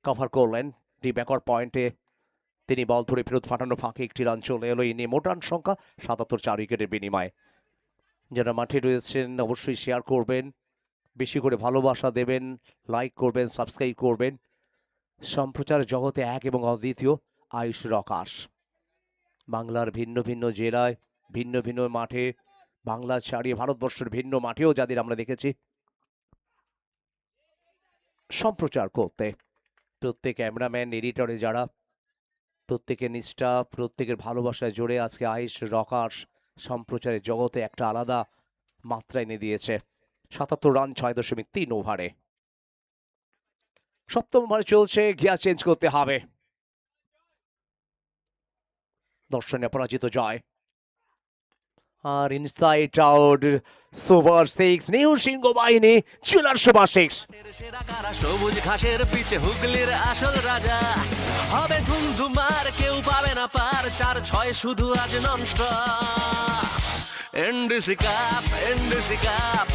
কভার করলেন ডি ব্যাকওয়ার্ড পয়েন্টে। তিনি বল ধরে ফেরত ফাটানো ফাঁকে একটি রান চলে এলো। ইনি মোট রান সংখ্যা ৭৭, 4 উইকেটের বিনিময়ে। যারা মাঠে রয়েছেন অবশ্যই শেয়ার করবেন, বেশি করে ভালোবাসা দেবেন, লাইক করবেন, সাবস্ক্রাইব করবেন। সম্প্রচার জগতে এক এবং অদ্বিতীয় আয়ুষ রকাশ। বাংলার ভিন্ন ভিন্ন জেলায়, ভিন্ন ভিন্ন মাঠে, বাংলা ছাড়িয়ে ভারতবর্ষের ভিন্ন মাঠেও যাদের আমরা দেখেছি সম্প্রচার করতে, প্রত্যেক ক্যামেরাম্যান, এডিটরে যারা প্রত্যেকের নিষ্ঠা, প্রত্যেকের ভালোবাসায় জুড়ে আজকে আয়ুষ রকাশ সম্প্রচারের জগতে একটা আলাদা মাত্রা এনে দিয়েছে। ৭৭ রান ৬.৩ ওভারে। সপ্তম ওভারে চলছে, গিয়ার চেঞ্জ করতে হবে। দর্শনে পরাজিত জয়। আর inside out, super 6 new Singhabahini jewellers super 6। সেরা কারা সবুজ ঘাসের পিছে হুগলির আসল রাজা, হবে ধুমধুমার কেউ পাবে না পার, ৪-৬ শুধু আজ nonstop. NDC cup, NDC cup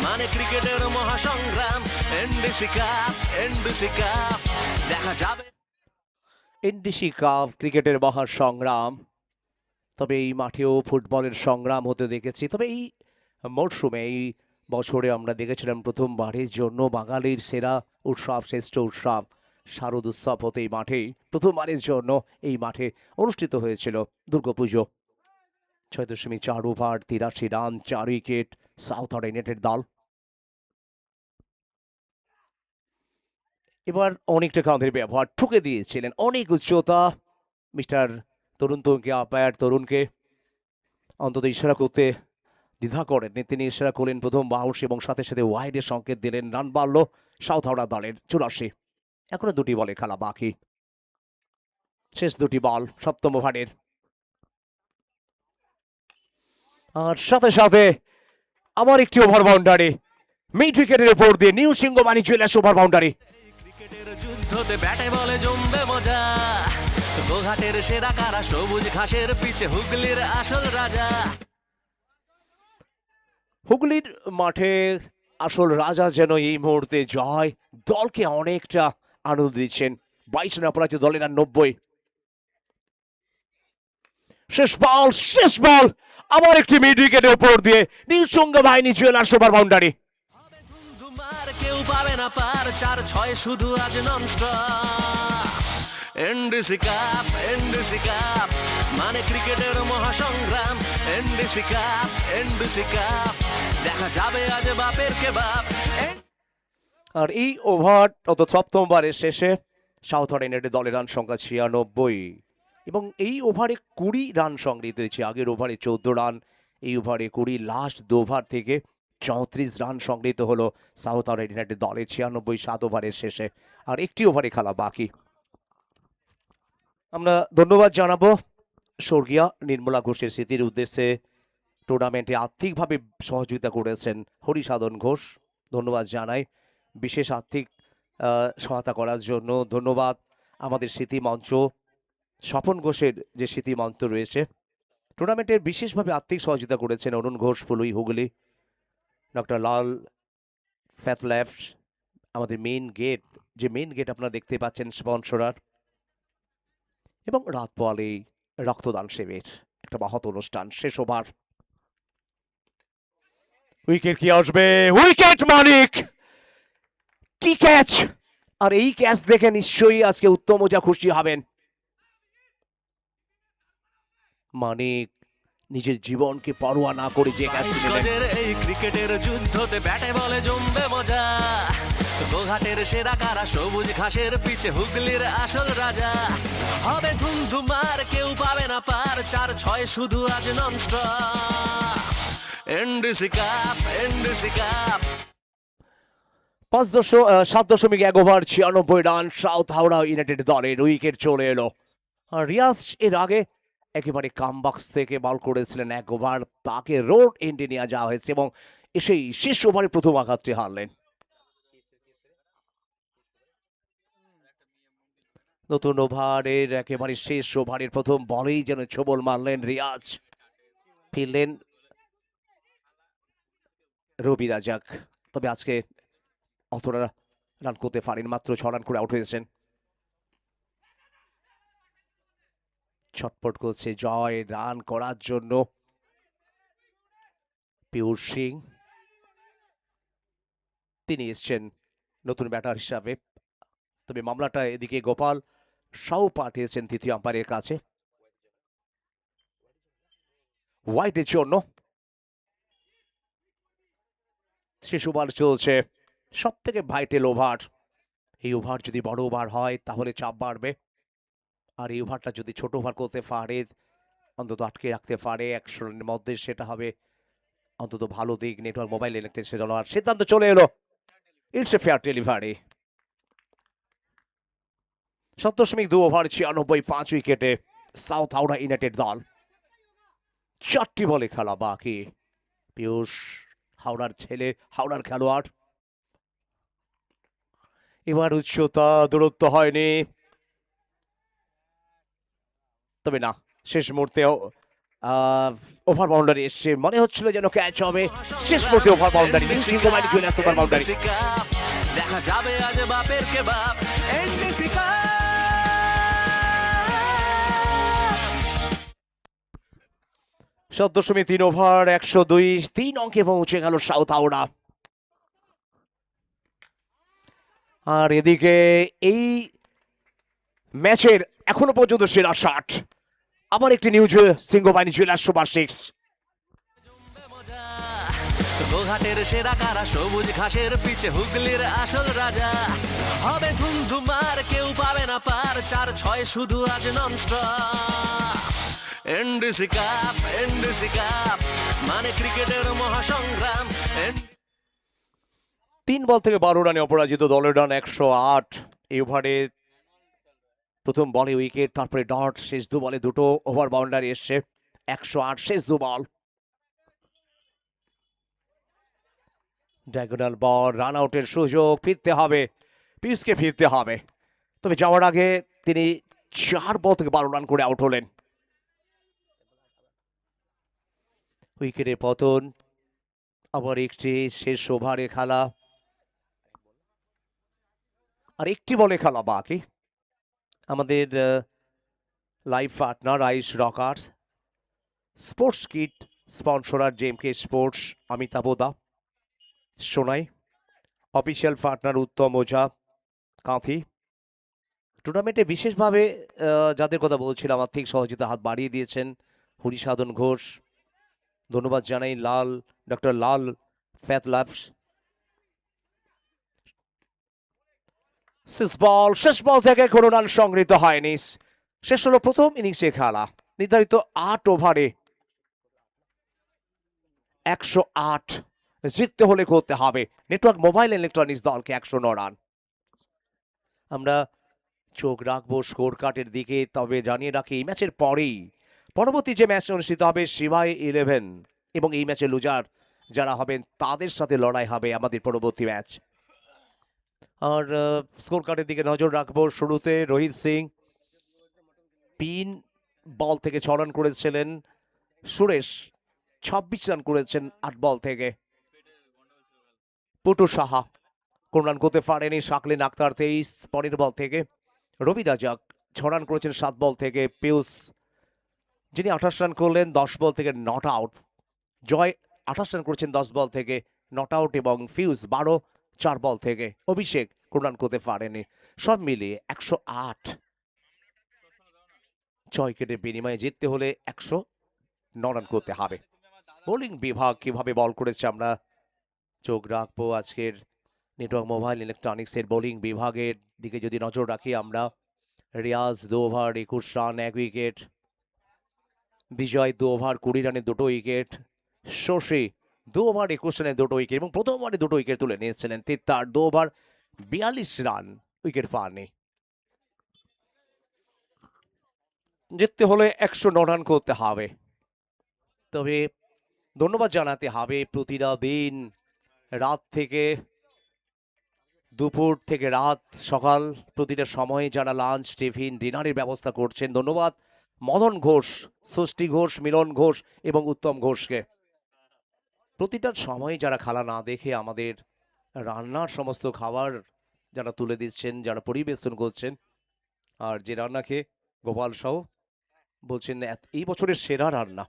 মানে ক্রিকেটের মহাসংগ্রাম। এনডিসি কাপ, এনডিসি কাপ দেখা যাবে। এনডিসি কাপ ক্রিকেটের মহা সংগ্রাম, তবে এই মাঠেও ফুটবলের সংগ্রাম হতে দেখেছি। তবে এই মরশুমে, এই বছরে আমরা দেখেছিলাম প্রথমবারের জন্য বাঙালির সেরা উৎসব, শ্রেষ্ঠ উৎসব শারদ উৎসব হতে এই মাঠেই প্রথমবারের জন্য এই মাঠে অনুষ্ঠিত হয়েছিল Durga Puja. ৬.৪ over ৮৩ run ৪ wicket south Howrah United দল। এবার অনেকটা কাঁধের ব্যবহার ঠুকে দিয়েছিলেন, অনেক উচ্চতা মিস্টার তরুণ তরুণকে, আম্পায়ার তরুণকে অন্তত ইশারা করতে দ্বিধা করেননি। তিনি ইশারা করলেন প্রথম বাউন্স এবং সাথে সাথে ওয়াইডের সংকেত দিলেন। রান বাড়ল সাউথ হাওড়া দলের ৮৪। এখনো 2টি বলে খেলা বাকি, শেষ 2টি বল সপ্তম ওভারের। আর সাথে সাথে আবার একটি ওভার বাউন্ডারি, মিড উইকেটের উপর দিয়ে new Singhabahini jewellers over boundary. ক্রিকেটের যুদ্ধতে ব্যাটে বলে জমবে মজা, গোঘাটের সেরা কারা সবুজ ঘাসের পিছে হুগলির আসল রাজা। হুগলির মাঠে আসল রাজা যেন এই মুহূর্তে জয়, দলকে অনেকটা আনন্দ দিচ্ছেন। 22 রানে অপরাজিত দলের আর 90। শেষ বল, শেষ বল, আবার একটি মিড উইকেটের উপর দিয়ে new Singhabahini jewellers over boundary. হবে ধুমধুমার কেউ পাবে না পার, ৪-৬ শুধু আজ nonstop. NDC cup, NDC cup মানে ক্রিকেটের মহাসংগ্রাম। এনডিসি কাপ, এনডিসি কাপ দেখা যাবে আজ বাপের কে বাপ। আর এই ওভার অর্থাৎ সপ্তম ওভারের শেষে সাউথ হাওড়া ইউনাইটেড দলের রান সংখ্যা 96 এবং এই ওভারে 20 রান সংগৃহীত হয়েছে। আগের ওভারে 14 রান, এই ওভারে 20, লাস্ট 2 ওভার থেকে 34 রান সংগৃহীত হলো সাউথ হাওড়া ইউনাইটেড দলের 96 7 ওভারের শেষে। আর একটি ওভারে খেলা বাকি। আমরা ধন্যবাদ জানাবো স্বর্গীয়া নির্মলা ঘোষের স্মৃতির উদ্দেশ্যে টুর্নামেন্টে আর্থিকভাবে সহযোগিতা করেছেন হরিসাধন ঘোষ, ধন্যবাদ জানাই। বিশেষ আর্থিক সহায়তা করার জন্য ধন্যবাদ আমাদের স্মৃতি মঞ্চ, স্বপন ঘোষের যে স্মৃতি মঞ্চ রয়েছে। টুর্নামেন্টের বিশেষভাবে আর্থিক সহযোগিতা করেছেন অরুণ ঘোষ, ফুলুই হুগলি, ডক্টর লাল ফ্যাথ ল্যাফট, আমাদের মেইন গেট, যে মেইন গেট আপনারা দেখতে পাচ্ছেন স্পন্সরার এবং রাত পোয়ালেই রক্তদান শিবির, একটা মহৎ অনুষ্ঠান। শেষ ওভার, উইকেট কি আসবে? উইকেট মানিক, কি ক্যাচ! আর এই ক্যাচ দেখে নিশ্চয়ই আজকে উত্তম ওঝা খুশি হবেন। মানিক নিজের জীবনকে পরোয়া না করে যে ক্যাচ 22 নিলেন। গজের এই ক্রিকেটের যুদ্ধতে ব্যাটে বলে জমবে মজা। গোঘাটের সেরা কারা, সবুজ ঘাসের পিছে হুগলির আসল রাজা। হবে ধুমধুমার, কেউ পাবে না পার, 4-6 শুধু আজ nonstop. NDC cup, NDC cup. 7.1 over 96 run south Howrah United দলের। উইকেট চলে এলো। আর রিয়াজ এর আগে একেবারে কামবাক্স থেকে বল করেছিলেন 1 ওভার, তাকে রোড এন্ডে নিয়ে যাওয়া হয়েছে এবং এসেই শেষ ওভারে প্রথম আঘাতটি হারলেন। নতুন ওভারের একেবারে শেষ ওভারের প্রথম বলেই যেন ছবল মারলেন রিয়াজ, ফিরলেন রবি রাজাক। তবে আজকে অতটা রান করতে পারেন, মাত্র 6 রান করে আউট হয়েছেন। ছটপট করছে জয় রান করার জন্য পীয়ূষ সিং, তিনি এসছেন নতুন ব্যাটার হিসাবে। তবে মামলাটা এদিকে গোপাল সাউ পাঠিয়েছেন তৃতীয় আম্পায়ারের কাছে হোয়াইটের জন্য। শেষ ওভার চলছে, সব থেকে ভাইটাল ওভার। এই ওভার যদি বড় ওভার হয় তাহলে চাপ বাড়বে, আর এই ওভারটা যদি ছোট ওভার করতে পারে, অন্তত আটকে রাখতে পারে 100 রানের মধ্যে, সেটা হবে অন্তত ভালো দিক। নেটওয়ার্ক মোবাইল ইলেকট্রিক সে আর সিদ্ধান্ত চলে এলো, it's a fair delivery. 7.2 over 96, 5 উইকেটে সাউথ হাওড়া ইউনাইটেড দল। 4টি বলে খেলা বাকি। পীয়ূষ হাওড়ার ছেলে, হাওড়ার খেলোয়াড়। এবার উচ্চতা দূরত্ব হয়নি, তবে না, শেষ মুহূর্তেও ওভার বাউন্ডারি এসছে, মনে হচ্ছিল যেন ক্যাচ হবে। শেষ মুহূর্তে over boundary, over boundary. NDC cup, দেখা যাবে আজ বাপের কে বাপ। NDC cup. 7.3 ওভার 102, 3 অঙ্কে পৌঁছে গেল সাউথ হাওড়া। আর এদিকে এই ম্যাচের এখনো পর্যন্ত সেরা শট, আবার একটি নিউজ, সিংহবাহিনী জুয়েলার্স সুপার 6। গোঘাটের সেরা কারা, সবুজ ঘাসের পিছে হুগলির আসল রাজা। হবে ধুমধুমার, কেউ পাবে না পার, 4-6 শুধু আজ nonstop. NDC cup, NDC cup, মানে ক্রিকেটের মহাসংগ্রাম। 3 বল থেকে 12 রানে অপরাজিত দলের রান 108। এই ওভারে প্রথম বলে উইকেট, তারপরে ডট, শেষ 2 বলে দুটো ওভার বাউন্ডারি এসছে। 108 শেষ 2 বল। ডায়াগোনাল বল, রান আউটের সুযোগ, ফিরতে হবে পিউষকে, ফিরতে হবে। তবে যাওয়ার আগে তিনি 4 বল থেকে 12 রান করে আউট হলেন। উইকেটের পতন, আবার একটি শেষ ওভারে খেলা, আর একটি বলে খেলা বাকি। আমাদের live partner ice rockers sports kit sponsorer JMK sports, Amitabh da Sonai, official partner Uttam Ojha Kanthi. টুর্নামেন্টে বিশেষভাবে যাদের কথা বলছিলাম আর্থিক সহযোগিতা হাত বাড়িয়ে দিয়েছেন হরিসাধন ঘোষ, ধন্যবাদ জানাই ডক্টর লাল ফ্যাথ ল্যাবস। শেষ বল থেকে কোনো রান সংগৃহীত হয়নি। শেষ হলো প্রথম ইনিংসে খেলা। নির্ধারিত 8 ওভারে 108, জিততে হলে করতে হবে নেটওয়ার্ক মোবাইল ইলেকট্রনিক্স দলকে 109 রান। আমরা চোখ রাখবো স্কোর কার্ডের দিকে, তবে জানিয়ে রাখি এই ম্যাচের পরেই পরবর্তী যে ম্যাচ অনুষ্ঠিত হবে শিবাই 11, এবং এই ম্যাচে লুজার যারা হবেন তাদের সাথে লড়াই হবে আমাদের পরবর্তী ম্যাচ। আর স্কোর কার্ডের দিকে নজর রাখবো। শুরুতে রোহিত সিং 3 বল থেকে 6 রান করেছিলেন। সুরেশ 26 রান করেছেন 8 বল থেকে। পুটু সাহা কোন রান করতে পারেনি। শাকলিন আক্তার 23 পরের বল থেকে। রবি রাজাক রান করেছেন 7 বল থেকে পিউস, যিনি 28 রান করলেন 10 বল থেকে নট আউট। জয় 28 রান করেছেন 10 বল থেকে নট আউট, এবং ফিউজ 4 বল থেকে। অভিষেক কোনো রান করতে পারেনি। সব মিলিয়ে 108। 6 উইকেটের বিনিময়ে জিততে হলে 109 রান করতে হবে। বোলিং বিভাগ কিভাবে বল করেছে আমরা চোখ রাখবো আজকের নেটওয়ার্ক মোবাইল ইলেকট্রনিক্সের বোলিং বিভাগের দিকে। যদি নজর রাখি আমরা, রিয়াজ 2 ওভার 21 রান 1 উইকেট, বিজয় 2 ওভার 20 রানে 2 উইকেট, শশী 2 ওভার 21 রানে 2 উইকেট, এবং প্রথম ওভারে 2 উইকেট তুলে নিয়েছিলেন তিত্তার 2 ওভার 42 রান, উইকেট পাননি। জিততে হলে 109 রান করতে হবে। তবে ধন্যবাদ জানাতে হবে প্রতিটা দিন, রাত থেকে দুপুর থেকে রাত সকাল প্রতিটা সময়ে যারা লাঞ্চ টিফিন ডিনারের ব্যবস্থা করছেন। ধন্যবাদ মদন ঘোষ, ষষ্ঠী ঘোষ, মিলন ঘোষ এবং উত্তম ঘোষকে। প্রতিটা সময়ে যারা খেলা না দেখে আমাদের রান্নার সমস্ত খাবার যারা তুলে দিচ্ছেন, যারা পরিবেশন করছেন, আর যে রান্না খেয়ে গোপাল সহ বলছেন এই বছরের সেরা রান্না,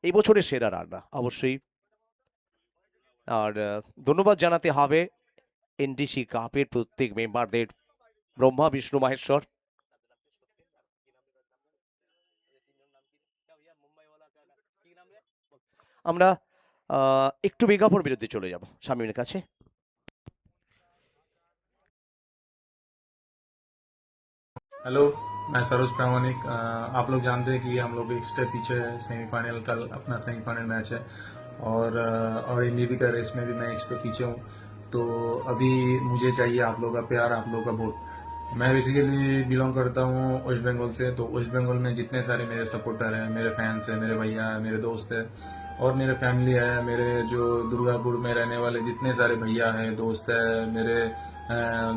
এই বছরের সেরা রান্না অবশ্যই। আর ধন্যবাদ জানাতে হবে এনডিসি কাপের প্রত্যেক মেম্বারদের, ব্রহ্মা বিষ্ণু মহেশ্বর। আমরা একটু বিজ্ঞাপন বিরতি চলে যাব শামীমের কাছে। हेलो, मैं सरोज प्रामाणिक। आप लोग जानते हैं कि हम लोग एक स्टेप पीछे है। सेमीफाइनल कल अपना सेमीफाइनल मैच है, और इंडी का रेस में भी मैं एक स्टेप पीछे हूँ। तो अभी मुझे चाहिए आप लोग का प्यार, आप लोग का वोट। मैं बेसिकली बिलोंग करता हूँ वेस्ट बंगाल से। तो वेस्ट बंगाल में जितने सारे मेरे सपोर्टर हैं, मेरे फैंस हैं, मेरे भैया हैं, मेरे दोस्त हैं, और मेरे फैमिली है, मेरे जो दुर्गापुर में रहने वाले जितने सारे भैया हैं, दोस्त है, मेरे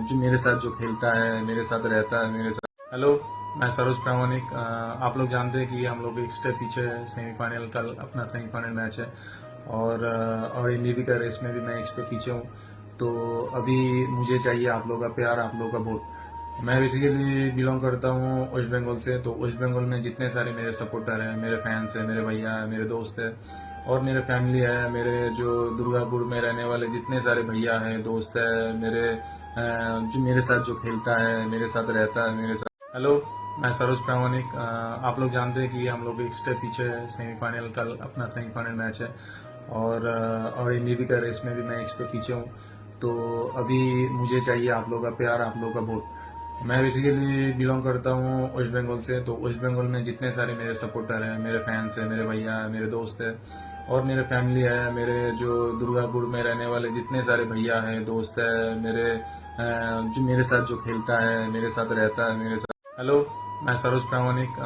जो मेरे साथ जो खेलता है, मेरे साथ रहता है, मेरे साथ। हेलो, मैं सरोज प्रामाणिक। आप लोग जानते हैं कि हम लोग एक स्टेप पीछे है। सेमीफाइनल कल अपना सेमीफाइनल मैच है, और इंडी का रेस में भी मैं एक स्टेप पीछे हूँ। तो अभी मुझे चाहिए आप लोग का प्यार, आप लोग का वोट। मैं बेसिकली बिलोंग करता हूँ वेस्ट बंगाल से। तो वेस्ट बंगाल में जितने सारे मेरे सपोर्टर हैं, मेरे फैंस हैं, मेरे भैया हैं, मेरे दोस्त हैं, और मेरे फैमिली है, मेरे जो दुर्गापुर में रहने वाले जितने सारे भैया हैं, दोस्त है, मेरे जो मेरे साथ जो खेलता है, मेरे साथ रहता है, मेरे साथ। हेलो, मैं सरोज प्रामाणिक। आप लोग जानते हैं कि हम लोग एक स्टेप पीछे है। सेमीफाइनल कल अपना सेमीफाइनल मैच है, और इंडी का रेस में भी मैं एक स्टेप पीछे हूँ। तो अभी मुझे चाहिए आप लोग का प्यार, आप लोग का वोट। मैं बेसिकली बिलोंग करता हूँ वेस्ट बंगाल से। तो वेस्ट बंगाल में जितने सारे मेरे सपोर्टर हैं, मेरे फैंस हैं, मेरे भैया हैं, मेरे दोस्त हैं, और मेरे फैमिली है, मेरे जो दुर्गापुर में रहने वाले जितने सारे भैया हैं, दोस्त है, मेरे जो मेरे साथ जो खेलता है, मेरे साथ रहता है, मेरे साथ। हेलो, मैं सरोज प्रामाणिक।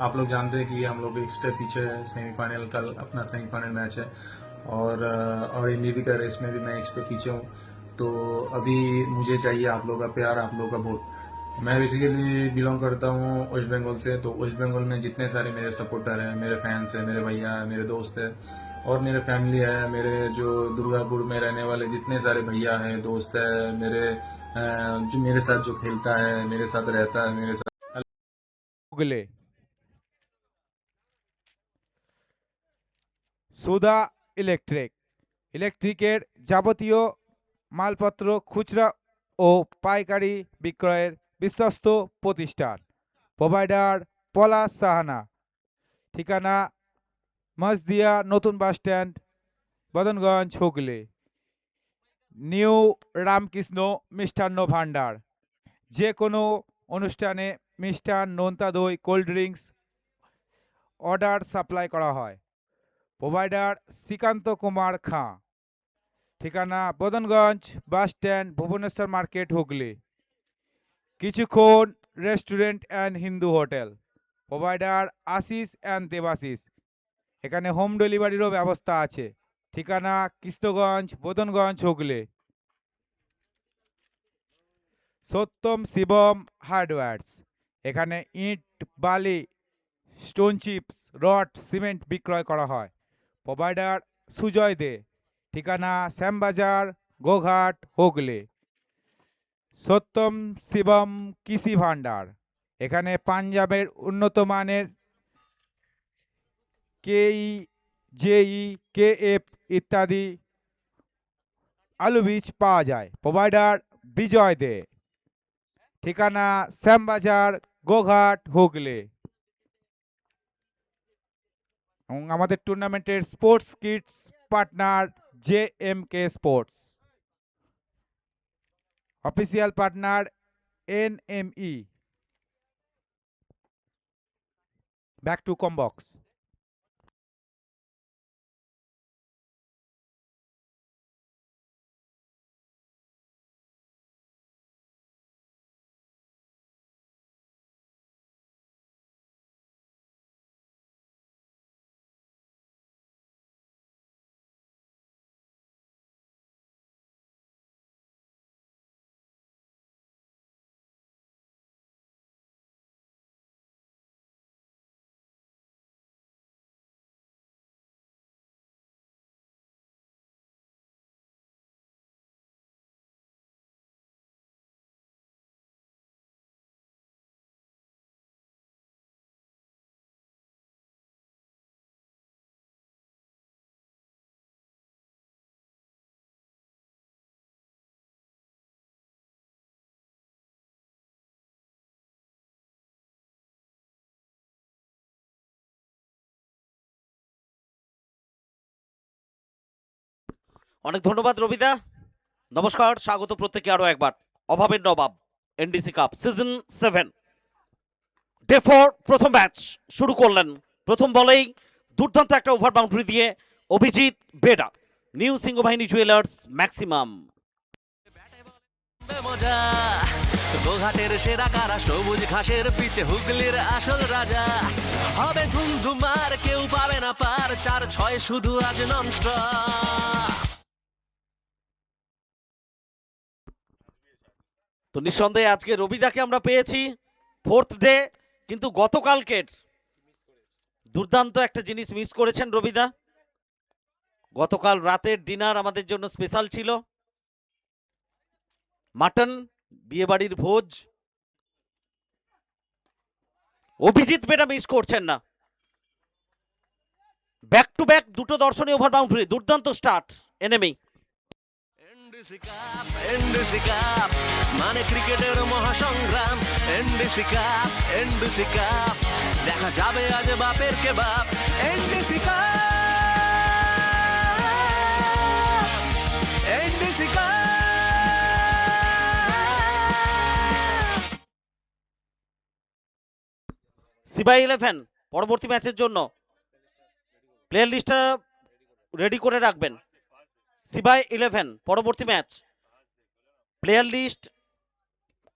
आप लोग जानते हैं कि हम लोग एक स्टेप पीछे है। सेमीफाइनल कल अपना सेमीफाइनल मैच है, और इंडी का रेस में भी मैं एक स्टेप पीछे हूँ। तो अभी मुझे चाहिए आप लोग का प्यार, आप लोग का वोट। मैं बेसिकली बिलोंग करता हूँ वेस्ट बंगाल से। तो वेस्ट बंगाल में जितने सारे मेरे सपोर्टर हैं, मेरे फैंस हैं, मेरे भैया हैं, मेरे दोस्त हैं, और मेरे फैमिली है, मेरे जो दुर्गापुर में रहने वाले जितने सारे भैया हैं, दोस्त है, मेरे जो मेरे साथ जो खेलता है, मेरे साथ रहता है, मेरे साथ। হুগলি। সুধা ইলেকট্রিক, ইলেকট্রিকের যাবতীয় মালপত্র খুচরা ও পাইকারি বিক্রয়ের বিশ্বস্ত প্রতিষ্ঠান। প্রোভাইডার পলাশ সাহানা, ঠিকানা মসদিয়া নতুন bus stand, Badanganj, Hooghly. New Ramakrishna Mishtanna Bhandar, যে কোনো অনুষ্ঠানে মিষ্টান, নোনতা দই, কোল্ড ড্রিঙ্কস অর্ডার সাপ্লাই করা হয়। প্রোভাইডার শ্রীকান্ত কুমার খাঁ, ঠিকানা Badanganj bus stand, Bhubaneswar market, Hooghly. কিছুক্ষণ restaurant and Hindu hotel. Provider Ashis and Debashis, এখানে হোম ডেলিভারিরও ব্যবস্থা আছে। ঠিকানা কৃষ্ণগঞ্জ, বদনগঞ্জ, হুগলি। সত্যম শিবম হার্ডওয়্যার্স, এখানে ইট, বালি, স্টোন চিপস, রড, সিমেন্ট বিক্রয় করা হয়। প্রোভাইডার সুজয় দে, ঠিকানা শ্যামবাজার, গোঘাট, হুগলি। সত্যম শিবম কৃষি ভাণ্ডার, এখানে পাঞ্জাবের উন্নত মানের কেই, জেই, কেএফ ইত্যাদি আলু বীজ পাওয়া যায়। প্রোভাইডার বিজয় দে, ঠিকানা শ্যামবাজার, গোঘাট, হুগলি। এবং আমাদের টুর্নামেন্টের sports kits partner JMK sports, official partner NME। Back to কমবক্স। অনেক ধন্যবাদ রবিদা। নমস্কার, স্বাগত প্রত্যেকে আরো একবার। অভাবের নবাব এনডিসি কাপ সিজন 7 ডে 4 প্রথম ম্যাচ শুরু করলেন। প্রথম বলেই দুর্দান্ত একটা ওভার বাউন্ডারি দিয়ে Abhijit বেডা, new Singhabahini jewellers maximum. মজা গোঘাটের সেরা কারা, সবুজ ঘাসের পিছে হুগলির আসল রাজা। হবে ধুমধুমার, কেউ পাবে না পার, 4-6 শুধু আজ ননস্টপ। তো নিঃসন্দেহে আজকে রবিদাকে আমরা পেয়েছি ফোর্থ ডে, কিন্তু গতকালকের দুর্দান্ত একটা জিনিস মিস করেছেন রবিদা। গতকাল রাতের ডিনার আমাদের জন্য স্পেশাল ছিল, মাটন, বিয়েবাড়ির ভোজ। অভিজিৎ বেটা মিস করছেন না। ব্যাক টু ব্যাক দুটো দর্শনীয় ওভার বাউন্ডারি, দুর্দান্ত স্টার্ট এনিমি। এনডিসি কাপ মানে ক্রিকেটের মহাসংগ্রাম। এনডিসি কাপ দেখা যাবে আজ বাপের কে বাপ। NDC cup. সিবাই 11 পরবর্তী ম্যাচের জন্য প্লেয়ার লিস্টটা রেডি করে রাখবেন। সিবাই 11 পরবর্তী ম্যাচ প্লেয়ার লিস্ট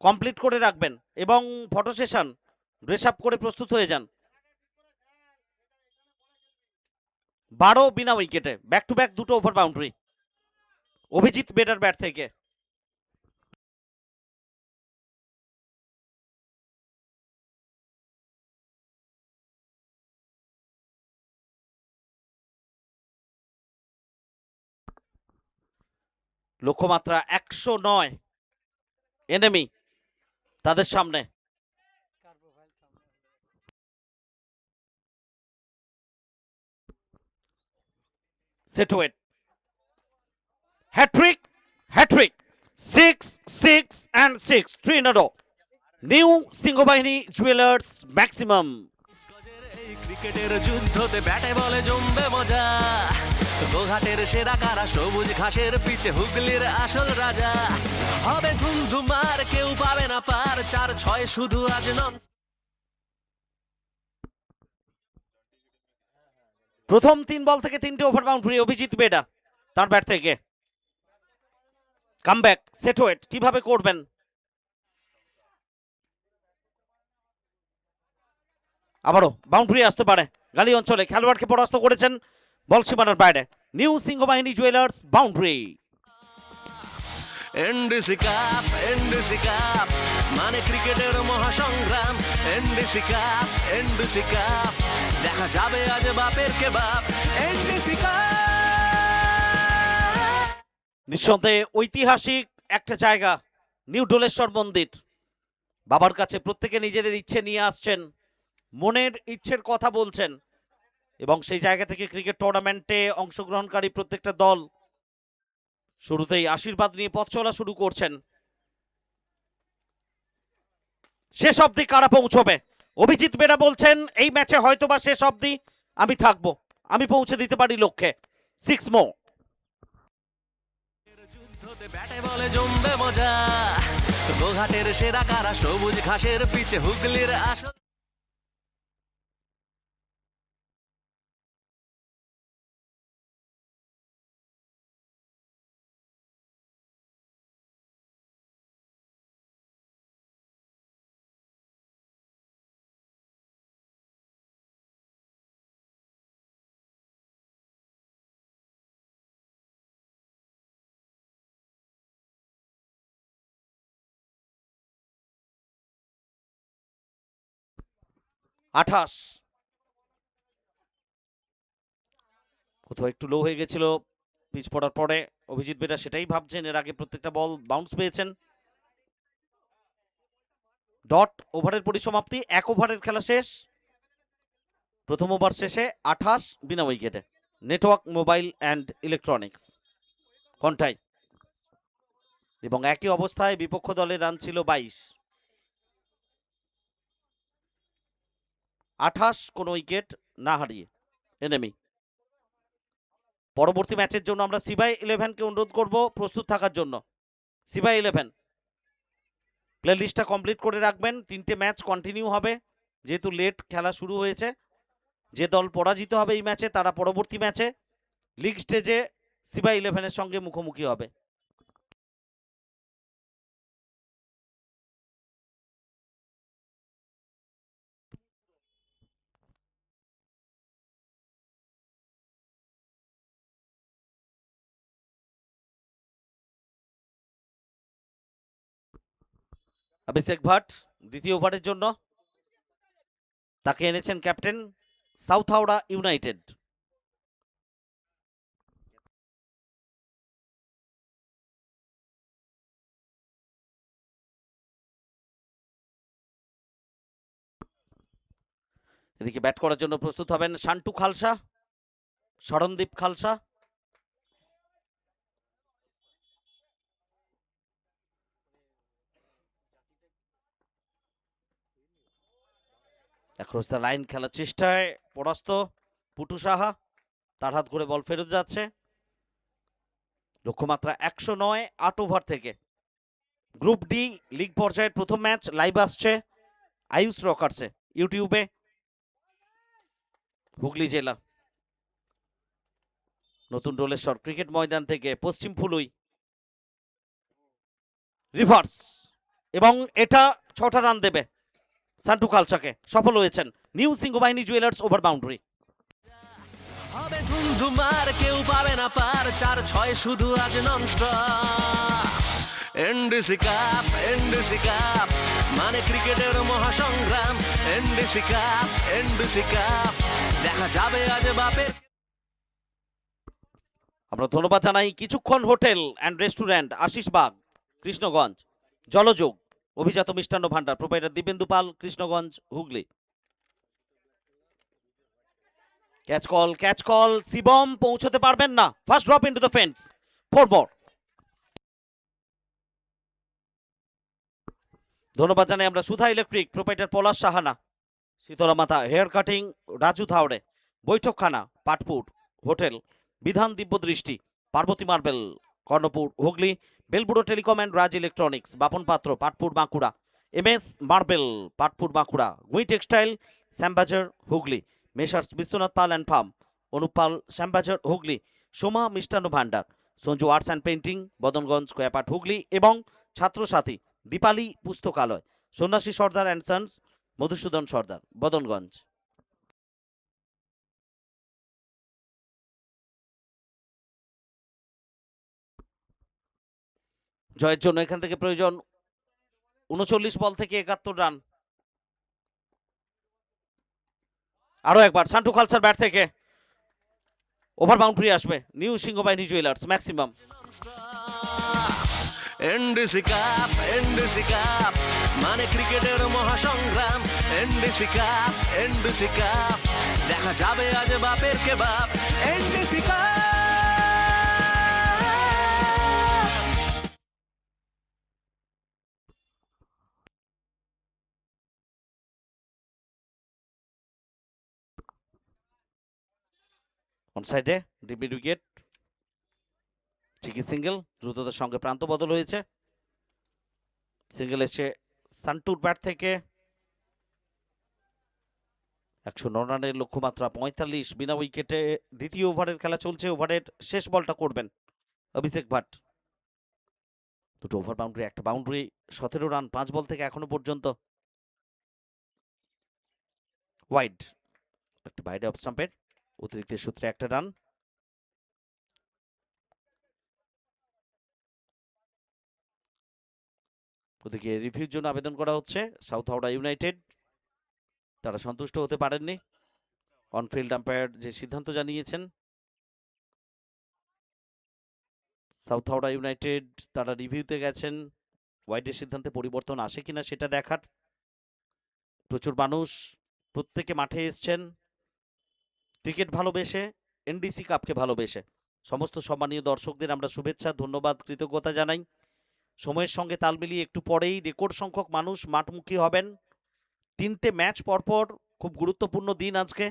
কমপ্লিট করে রাখবেন এবং ফটো সেশন ড্রেস আপ করে প্রস্তুত হয়ে যান। 12 বিনা উইকেটে ব্যাক টু ব্যাক দুটো ওভার বাউন্ডারি অভিজিৎ বেডার ব্যাট থেকে। লক্ষ্যমাত্রা 109, এনিমি তাদের সামনে। সেটওয়েট hattrick, 6 6 and 6, 3 in a row। New Singhabahini jewellers maximum. এই ক্রিকেটের যুদ্ধতে ব্যাটে বলে জমবে মজা। গোঘাটের সেরা কারা, সবুজ ঘাসের পিছে হুগলির আসল রাজা। হবে ধুমধুমার, কেউ পাবে না পার, 4-6 শুধু আজ নন। প্রথম 3 বল থেকে 3টে ওভার বাউন্ডারি অভিজিৎ বেডা তার ব্যাট থেকে। কামব্যাক সেটওয়েট কিভাবে করবেন? আবারও বাউন্ডারি আসতে পারে। গালি অঞ্চলে খেলোয়াড়কে পরাস্ত করেছেন বল সীমানার বাইরে। New Singhabahini jewellers boundary. NDC cup মানে ক্রিকেটের মহাসংগ্রাম। এনডিসি কাপ দেখা যাবে আজ বাপের কে বাপ। NDC cup. নিঃসন্দেহে ঐতিহাসিক একটা জায়গা নিউ ডোলেশ্বর মন্দির। বাবার কাছে প্রত্যেকে নিজেদের ইচ্ছে নিয়ে আসছেন, মনের ইচ্ছের কথা বলছেন, এবং সেই জায়গা থেকে ক্রিকেট টুর্নামেন্টে অংশগ্রহণকারী প্রত্যেকটা দল শুরুতেই আশীর্বাদ নিয়ে পথ চলা শুরু করছেন। শেষ অবধি কারা পৌঁছবে? অভিজিৎ বেরা বলছেন এই ম্যাচে হয়তোবা শেষ অবধি আমি থাকবো, আমি পৌঁছে দিতে পারি লক্ষ্যে। 6 more। যুদ্ধতে ব্যাটে বলে জমবে মজা, গোঘাটের সেরা কারা, সবুজ ঘাসের পিছে হুগলির আসল। আঠাশ। কোথাও একটু লো হয়ে গেছিল পিচ পড়ার পরে, অভিজিৎ বেরা সেটাই ভাবছেন। এর আগে প্রত্যেকটা বল বাউন্স পেয়েছেন। ডট ওভারের পরিসমাপ্তি, 1 ওভারের খেলা শেষ। প্রথম ওভার শেষে 28 বিনা উইকেটে। Network mobile and electronics Contai, এবং একই অবস্থায় বিপক্ষ দলের রান ছিল 22। 28 কোনো উইকেট না হারিয়ে এনেমি। পরবর্তী ম্যাচের জন্য আমরা সিবাই 11কে অনুরোধ করব প্রস্তুত থাকার জন্য। সিবাই 11 প্লে লিস্টটা কমপ্লিট করে রাখবেন। 3টে ম্যাচ কন্টিনিউ হবে, যেহেতু লেট খেলা শুরু হয়েছে। যে দল পরাজিত হবে এই ম্যাচে তারা পরবর্তী ম্যাচে লিগ স্টেজে সিবাই 11-এর সঙ্গে মুখোমুখি হবে। অভিষেক ভাট দ্বিতীয় ওভারের জন্য, তাকে এনেছেন ক্যাপ্টেন সাউথ হাওড়া ইউনাইটেড। এদিকে ব্যাট করার জন্য প্রস্তুত হবেন Santu Khalsa, Sharandeep Khalsa. Across the line খেলার চেষ্টায় পরাস্ত পুটু সাহা, তার হাত করে বল ফেরত যাচ্ছে। লক্ষ্যমাত্রা 109 8 ওভার থেকে। গ্রুপ ডি লিগ পর্যায়ের প্রথম ম্যাচ লাইভ আসছে আয়ুষ রকার্সে ইউটিউবে। হুগলি জেলা নতুন ডোলেশ্বর ক্রিকেট ময়দান থেকে পশ্চিম ফুলুই রিভার্স, এবং এটা 6টা রান দেবে সান্টু খালসাকে। সফল হয়েছেন new Singhabahini jewellers over boundary. হবে ধুমধুমার, কেউ পাবে না পার, 4-6 শুধু আজ nonstop. NDC cup, NDC cup মানে ক্রিকেটের মহাসংগ্রাম। এনডিসি কাপ, এনডিসি কাপ দেখা যাবে আজ বাপের। আমরা ধন্যবাদ জানাই কিছুক্ষণ হোটেল অ্যান্ড রেস্টুরেন্ট, আশিসবাগ, কৃষ্ণগঞ্জ, জলযোগ, অভিজাত মিষ্টান্ন ভান্ডার, প্রোপাইটার দিবেন্দু পাল, কৃষ্ণগঞ্জ, হুগলি। ক্যাচ কল, শিবম পৌঁছতে পারবেন না। First drop into the fence, 4 more। ধন্যবাদ জানাই আমরা সুধা electric, proprietor Palash Sahana, Shitala Mata hair cutting, Raju Thaore, বৈঠকখানা, Patpur hotel, Bidhan Dibya Drishti, Parbati marble, Karnapur, Hooghly, Belburo telecom and Raj electronics, Bapan Patra, Patpur Bankura, MS marble, Patpur Bankura, Gui textile, Shyambazar, Hooghly, messrs Biswanath Pal and firm, Anup Pal, Shyambazar, Hooghly, Soma মিষ্টান্ন ভান্ডার, Sanju arts and painting, Badanganj, Koapat, Hooghly, এবং ছাত্রসাথী দীপালি পুস্তকালয়, সন্ন্যাসী সর্দার অ্যান্ড সন্স, মধুসূদন সর্দার, বদনগঞ্জ। জয়ের জন্য এখান থেকে প্রয়োজন 39 বল থেকে 71 রান। আরো একবার সান্টু খালসার ব্যাট থেকে ওভার বাউন্ডারি আসবে new Singhabahini jewellers maximum. NDC cup, NDC cup মানে ক্রিকেটের মহাসংগ্রাম, এনডিসি কাপ দেখা যাবে আজ বাপের কে বাপ, এনডিসি কাপ। অন সাইডে ডিমিড উইকেট, ঠিকই সিঙ্গেল, দ্রুততার সঙ্গে প্রান্ত বদল হয়েছে। সিঙ্গেল এসছে সান্টুর ব্যাট থেকে। 109 রানের লক্ষ্যমাত্রা 45 বিনা উইকেটে। দ্বিতীয় ওভারের খেলা চলছে, ওভারের শেষ বলটা করবেন অভিষেক ভাট। দুটো ওভার বাউন্ডারি, একটা বাউন্ডারি, 17 রান 5 বল থেকে এখনো পর্যন্ত। ওয়াইড, একটা বাইরে অফ স্টাম্পের, অতিরিক্ত সূত্রে একটা রান। ওদিকে রিভিউর জন্য আবেদন করা হচ্ছে সাউথ হাওড়া ইউনাইটেড, তারা সন্তুষ্ট হতে পারেননি অনফিল্ড আম্পায়ার যে সিদ্ধান্ত জানিয়েছেন। সাউথ হাওড়া ইউনাইটেড তারা রিভিউতে গেছেন, ওয়াইডের সিদ্ধান্তে পরিবর্তন আসে কিনা সেটা দেখার। প্রচুর মানুষ প্রত্যেকে মাঠে এসছেন ক্রিকেট ভালোবেসে, এনডিসি কাপকে ভালোবেসে। সমস্ত সম্মানীয় দর্শকদের আমরা শুভেচ্ছা, ধন্যবাদ, কৃতজ্ঞতা জানাই। সময়ের সঙ্গে তাল মিলিয়ে একটু পরেই রেকর্ড সংখ্যক মানুষ মাঠমুখী হবেন। 3টে ম্যাচ পরপর, খুব গুরুত্বপূর্ণ দিন আজকে।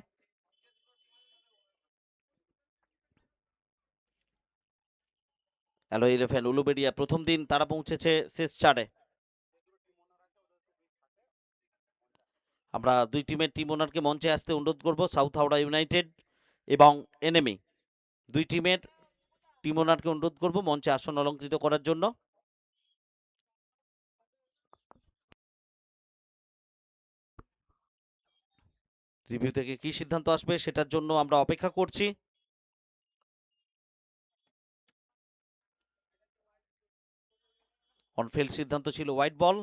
হ্যালো ইলেভেন উলুবেড়িয়া প্রথম দিন তারা পৌঁছেছে শেষ 4-এ। আমরা দুই টিমের টিম ওনারকে মঞ্চে আসতে অনুরোধ করব, সাউথ হাওড়া ইউনাইটেড এবং এনএমই দুই টিমের টিম ওনারকে অনুরোধ করব মঞ্চে আসন অলঙ্কৃত করার জন্য। রিভিউ থেকে কি সিদ্ধান্ত আসবে সেটার জন্য আমরা অপেক্ষা করছি। অনফিল্ড সিদ্ধান্ত ছিল white ball.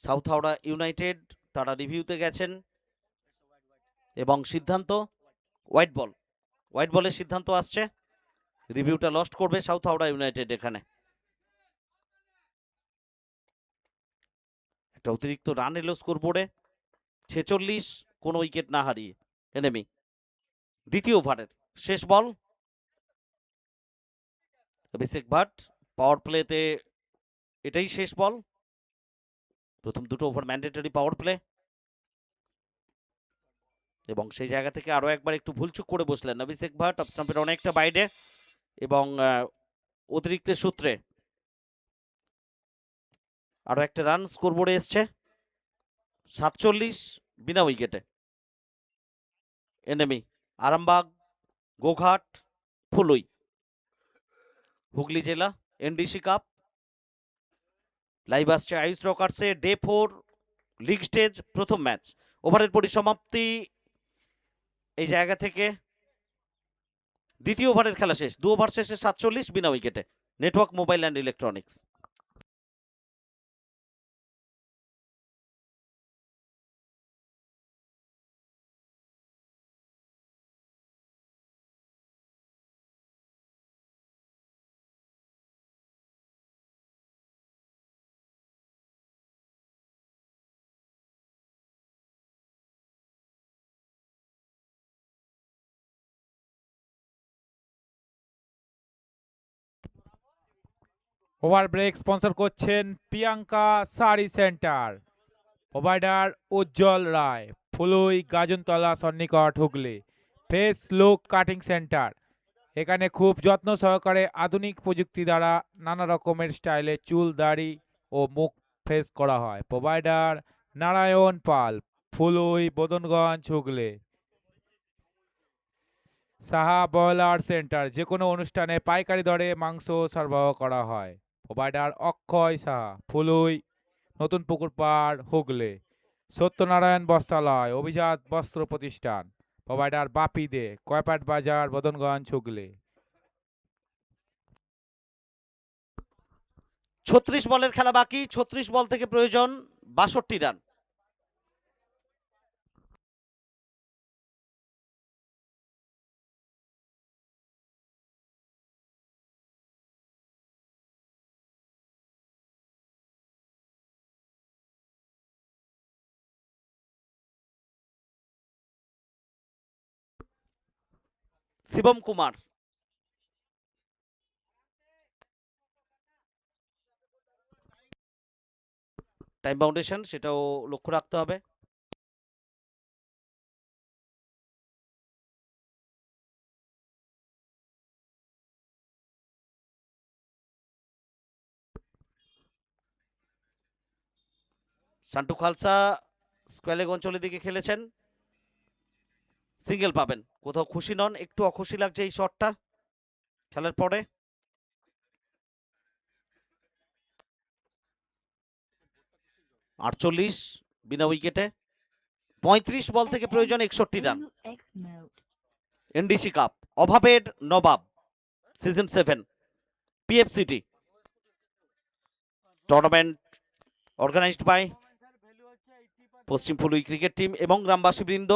South Howrah United তারা রিভিউতে গেছেন এবং সিদ্ধান্ত হোয়াইট বল। হোয়াইট বলের সিদ্ধান্ত আসছে, রিভিউটা লস্ট করবে সাউথ হাওড়া ইউনাইটেড। এখানে একটা অতিরিক্ত রান এলো স্কোরবোর্ডে, 46 কোনো উইকেট না হারিয়ে এনিমি। দ্বিতীয় ওভারের শেষ বল, অভিষেক ভাট পাওয়ার প্লেতে এটাই শেষ বল। প্রথম দুটো ওভার ম্যান্ডেটরি পাওয়ার প্লে, এবং সেই জায়গা থেকে আরো একবার একটু ভুলচুক করে বসলেন অভিষেক ভাট, অফ স্টাম্পের অনেকটা বাইরে, এবং অতিরিক্ত সূত্রে আরো একটা রান স্কোরবোর্ডে এসছে। 47 বিনা উইকেটে। এনিমি আরামবাগ, গোঘাট, ফুলুই, হুগলি জেলা, এনডিসি কাপ লাইভ আসছে আইস রকার্সে। ডে 4 লিগ স্টেজ প্রথম ম্যাচ, ওভারের পরিসমাপ্তি এই জায়গা থেকে। দ্বিতীয় ওভারের খেলা শেষ, 2 ওভার শেষে 47 বিনা উইকেটে। Network mobile and electronics. Over break sponsor করছেন প্রিয়াঙ্কা শাড়ি সেন্টার, প্রোভাইডার উজ্জ্বল রায়, ফুলুই গাজনতলা সন্নিকট Hooghly. Face look cutting centre, এখানে খুব যত্ন সহকারে আধুনিক প্রযুক্তি দ্বারা নানা রকমের স্টাইলে চুল, দাড়ি ও মুখ ফেস করা হয়। প্রোভাইডার নারায়ণ পাল, ফুলুই বদনগঞ্জ হুগলি। সাহা ব্রয়লার সেন্টার, যে কোনো অনুষ্ঠানে পাইকারি দরে মাংস সরবরাহ করা হয়। প্রোভাইডার অক্ষয় সাহা, ফুলুই নতুন পুকুর পাড় হুগলি। সত্যনারায়ণ বস্ত্রালয়, অভিজাত বস্ত্র প্রতিষ্ঠান। প্রোভাইডার বাপি দে, কয়পাট বাজার, বদনগঞ্জ হুগলি। 36 বলের খেলা বাকি, 36 বল থেকে প্রয়োজন 62 রান। শিবম কুমার। টাইম বাউন্ডেশন, সেটাও লক্ষ্য রাখতে হবে। সান্টু খালসা স্কোয়ালেগ অঞ্চলের দিকে খেলেছেন, সিঙ্গেল পাবেন। কোথাও খুশি নন, একটু অখুশি লাগছে এই শটটা খেলার পরে। আটচল্লিশ বিনা উইকেটে, 35 বল থেকে প্রয়োজন 61 রান। এনডিসি কাপ, অভাবের নবাব, season 7 পিএফসিটি tournament organised by Paschim ফুলুই cricket team এবং গ্রামবাসী বৃন্দ,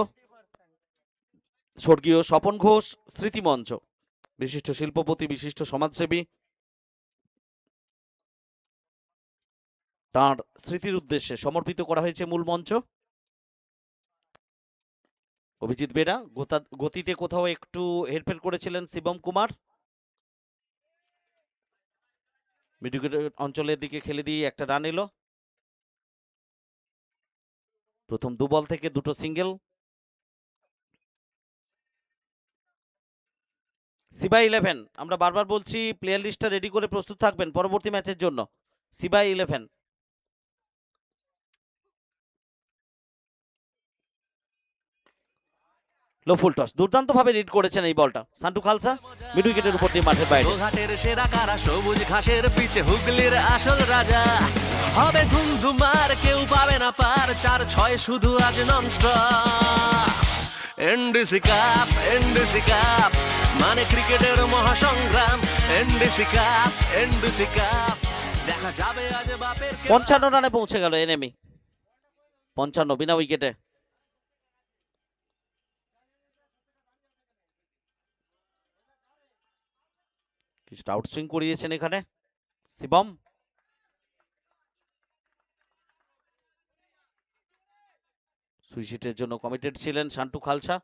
স্বর্গীয় স্বপন ঘোষ স্মৃতিমঞ্চ, বিশিষ্ট শিল্পপতি, বিশিষ্ট সমাজসেবী, তার স্মৃতির উদ্দেশ্যে সমর্পিত করা হয়েছে মূল মঞ্চ। অভিজিৎ বেরা, গতিতে কোথাও একটু হেরফের করেছিলেন শিবম কুমার। মিড উইকেট অঞ্চলের দিকে খেলে দিয়ে একটা রান এলো। প্রথম 2 বল থেকে 2টো সিঙ্গেল। সিবা 11, আমরা বারবার বলছি প্লেয়ার লিস্টটা রেডি করে প্রস্তুত থাকবেন পরবর্তী ম্যাচের জন্য। সিবা 11, লো ফুল টস, দুর্দান্ত ভাবে রিড করেছেন এই বলটা সান্টু খালসা, মিড উইকেটের উপর দিয়ে মাঠের বাইরে। ঘাটের সেরা কারা, সবুজ ঘাসের পিছে হুগলির আসল রাজা। হবে ধুমধুমার, কেউ পাবে না পার, 4-6 শুধু আজ nonstop. NDC cup, NDC cup, মানে ক্রিকেটের মহাসংগ্রাম। এনডিসি কাপ, এনডিসি কাপ, দেখা যাবে আজ বাপের 55 রানে পৌঁছে গেল এনএমি, 55 বিনা উইকেটে। কিছুটা আউটসুইং করিয়েছেন এখানে শিবম। সুইচিটের জন্য কমিটেড ছিলেন সান্টু খালসা।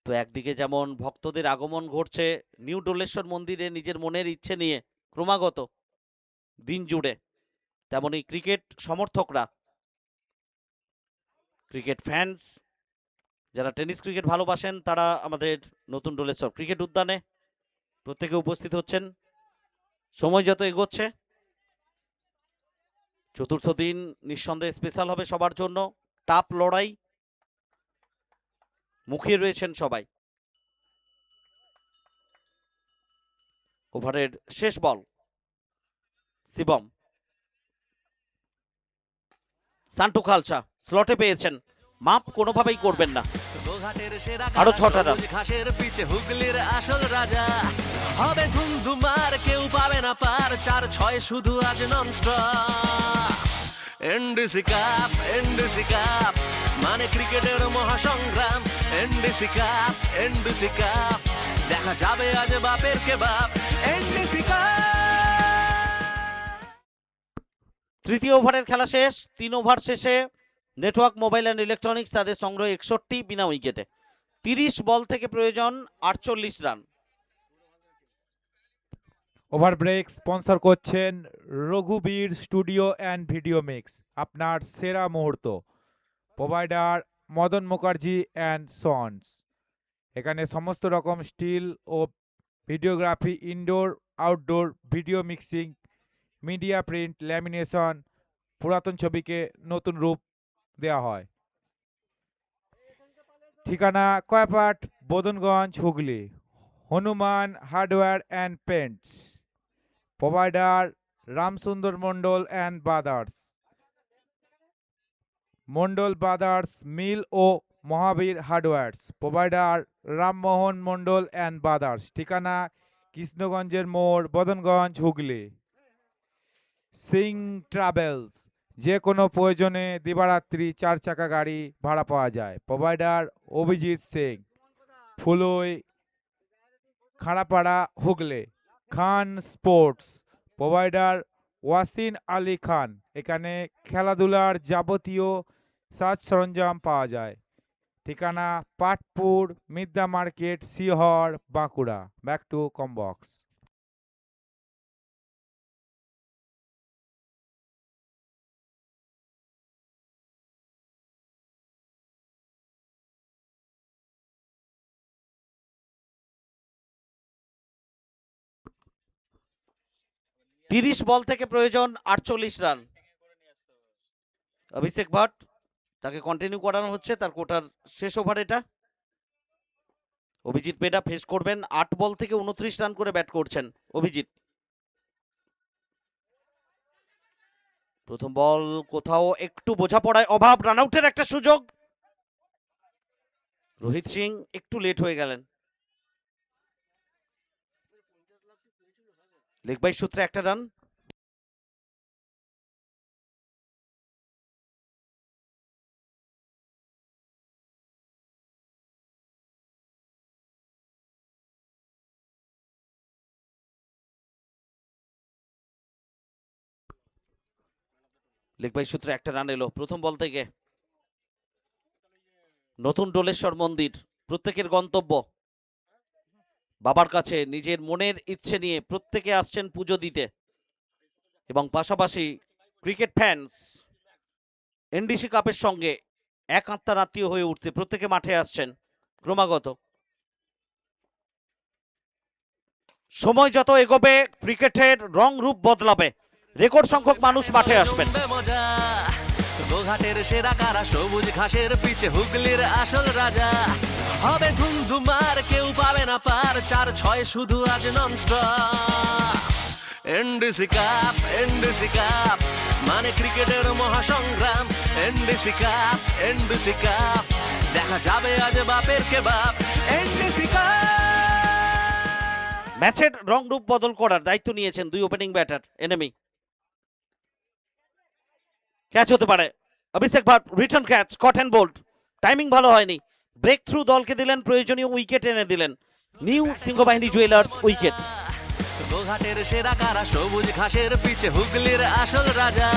তো একদিকে যেমন ভক্তদের আগমন ঘটছে নিউ ডোলেশ্বর মন্দিরে নিজের মনের ইচ্ছে নিয়ে ক্রমাগত দিন জুড়ে, তেমনি ক্রিকেট সমর্থকরা, ক্রিকেট ফ্যান্স, যারা টেনিস ক্রিকেট ভালোবাসেন, তারা আমাদের নতুন ডোলেশ্বর ক্রিকেট উদ্যানে প্রত্যেকে উপস্থিত হচ্ছেন। সময় যত এগোচ্ছে, চতুর্থ দিন নিঃসন্দেহে স্পেশাল হবে সবার জন্য। টাপ লড়াই, মুখিয়ে রয়েছেন সবাই। ওভারের শেষ বল, শিবম, সান্টু খালসা স্লটে পেয়েছেন, মাপ কোনোভাবেই করবেন না। আরো 6টা রান। ঘাসের পিছে হুগলির আসল রাজা। হবে ধুমধুমার, কেউ পাবে না পার, 4-6 শুধু আজ nonstop. NDC cup, NDC cup, মানে ক্রিকেটের মহাসংগ্রাম। এনডিসি কাপ, এনডিসি কাপ, দেখা যাবে আজ বাপের কে বাপ। NDC cup. তৃতীয় ওভারের খেলা শেষ। 3 ওভার শেষে নেটওয়ার্ক মোবাইল অ্যান্ড ইলেকট্রনিক্স তাদের সংগ্রহ 61 বিনা উইকেটে। 30 বল থেকে প্রয়োজন 48 রান। ওভার ব্রেক স্পন্সর করছেন Raghubir studio and video mix, আপনার সেরা মুহূর্ত। Provider Madan Mukherjee and sons. এখানে সমস্ত রকম স্টিল ও videography, indoor outdoor video mixing, media print, lamination, পুরাতন ছবিকে নতুন রূপ দেওয়া হয়। ঠিকানা Koyapat, Badanganj, Hooghly. Hanuman hardware and paints. Provider Ramsundar Mondal and brothers, Mondal brothers mill ও Mahabir hardwares. Provider Rammohan Mondal and brothers. ঠিকানা কৃষ্ণগঞ্জের মোড়, বদনগঞ্জ, হুগলি। সিং ট্রাভেলস, যে কোনো প্রয়োজনে দিবারাত্রি 4 চাকা গাড়ি ভাড়া পাওয়া যায়। Provider Abhijit Singh, Phului, Kharapara, Hooghly. Khan sports, provider Wasin Ali Khan. এখানে খেলাধুলার যাবতীয় সাজ সরঞ্জাম পাওয়া যায়। ঠিকানা Patpur, Midya market, Shihar, Bankura. Back to কমবক্স। তিরিশ বল থেকে প্রয়োজন 48 রান। অভিষেক ভট্ট তাকে কন্টিনিউ করানো হচ্ছে, তার কোটার শেষ ওভার এটা। অভিজিৎ বেডা ফেস করবেন, 8 বল থেকে 29 রান করে ব্যাট করছেন অভিজিৎ। প্রথম বল কোথাও একটু বোঝাপড়ায় অভাব, রানআউটের একটা সুযোগ। রোহিত সিং একটু লেট হয়ে গেলেন। লেগ বাই সূত্রে একটা রান। লেগ বাই সূত্রে একটা রান এলো প্রথম বল থেকে। নতুন ডোলেশ্বর মন্দির প্রত্যেকের গন্তব্য। বাবার কাছে নিজের মনের ইচ্ছে নিয়ে প্রত্যেকে আসছেন পুজো দিতে, এবং পাশাপাশি ক্রিকেট ফ্যান্স এনডিসি কাপের সঙ্গে এক আত্মার আত্মীয় হয়ে উঠতে প্রত্যেকে মাঠে আসছেন ক্রমাগত। সময় যত এগোবে ক্রিকেটের রং রূপ বদলাবে, রেকর্ড সংখ্যক মানুষ মাঠে আসবেন। জমবে মজা গোঘাটের সেরা কারা, সবুজ ঘাসের পিছে হুগলির আসল রাজা। হবে ধুমধুমার, কেউ পাবে না পার, 4-6 শুধু আজ nonstop. NDC cup, NDC cup মানে ক্রিকেটের মহাসংগ্রাম। এনডিসি কাপ, এনডিসি কাপ দেখা যাবে আজ বাপের কে বাপ। NDC cup. ম্যাচের রং রূপ বদল করার দায়িত্ব নিয়েছেন দুই ওপেনিং ব্যাটার এনিমি। ক্যাচ হতে পারে, Abhishek Bhatt return catch, caught and bowled. Timing ভালো হয়নি, ব্রেক থ্রু দলকে দিলেন, প্রয়োজনীয় উইকেট এনে দিলেন। New Singhabahini jewellers wicket. গোঘাটের সেরা কারা, সবুজ ঘাসের পিছে হুগলির আসল রাজা।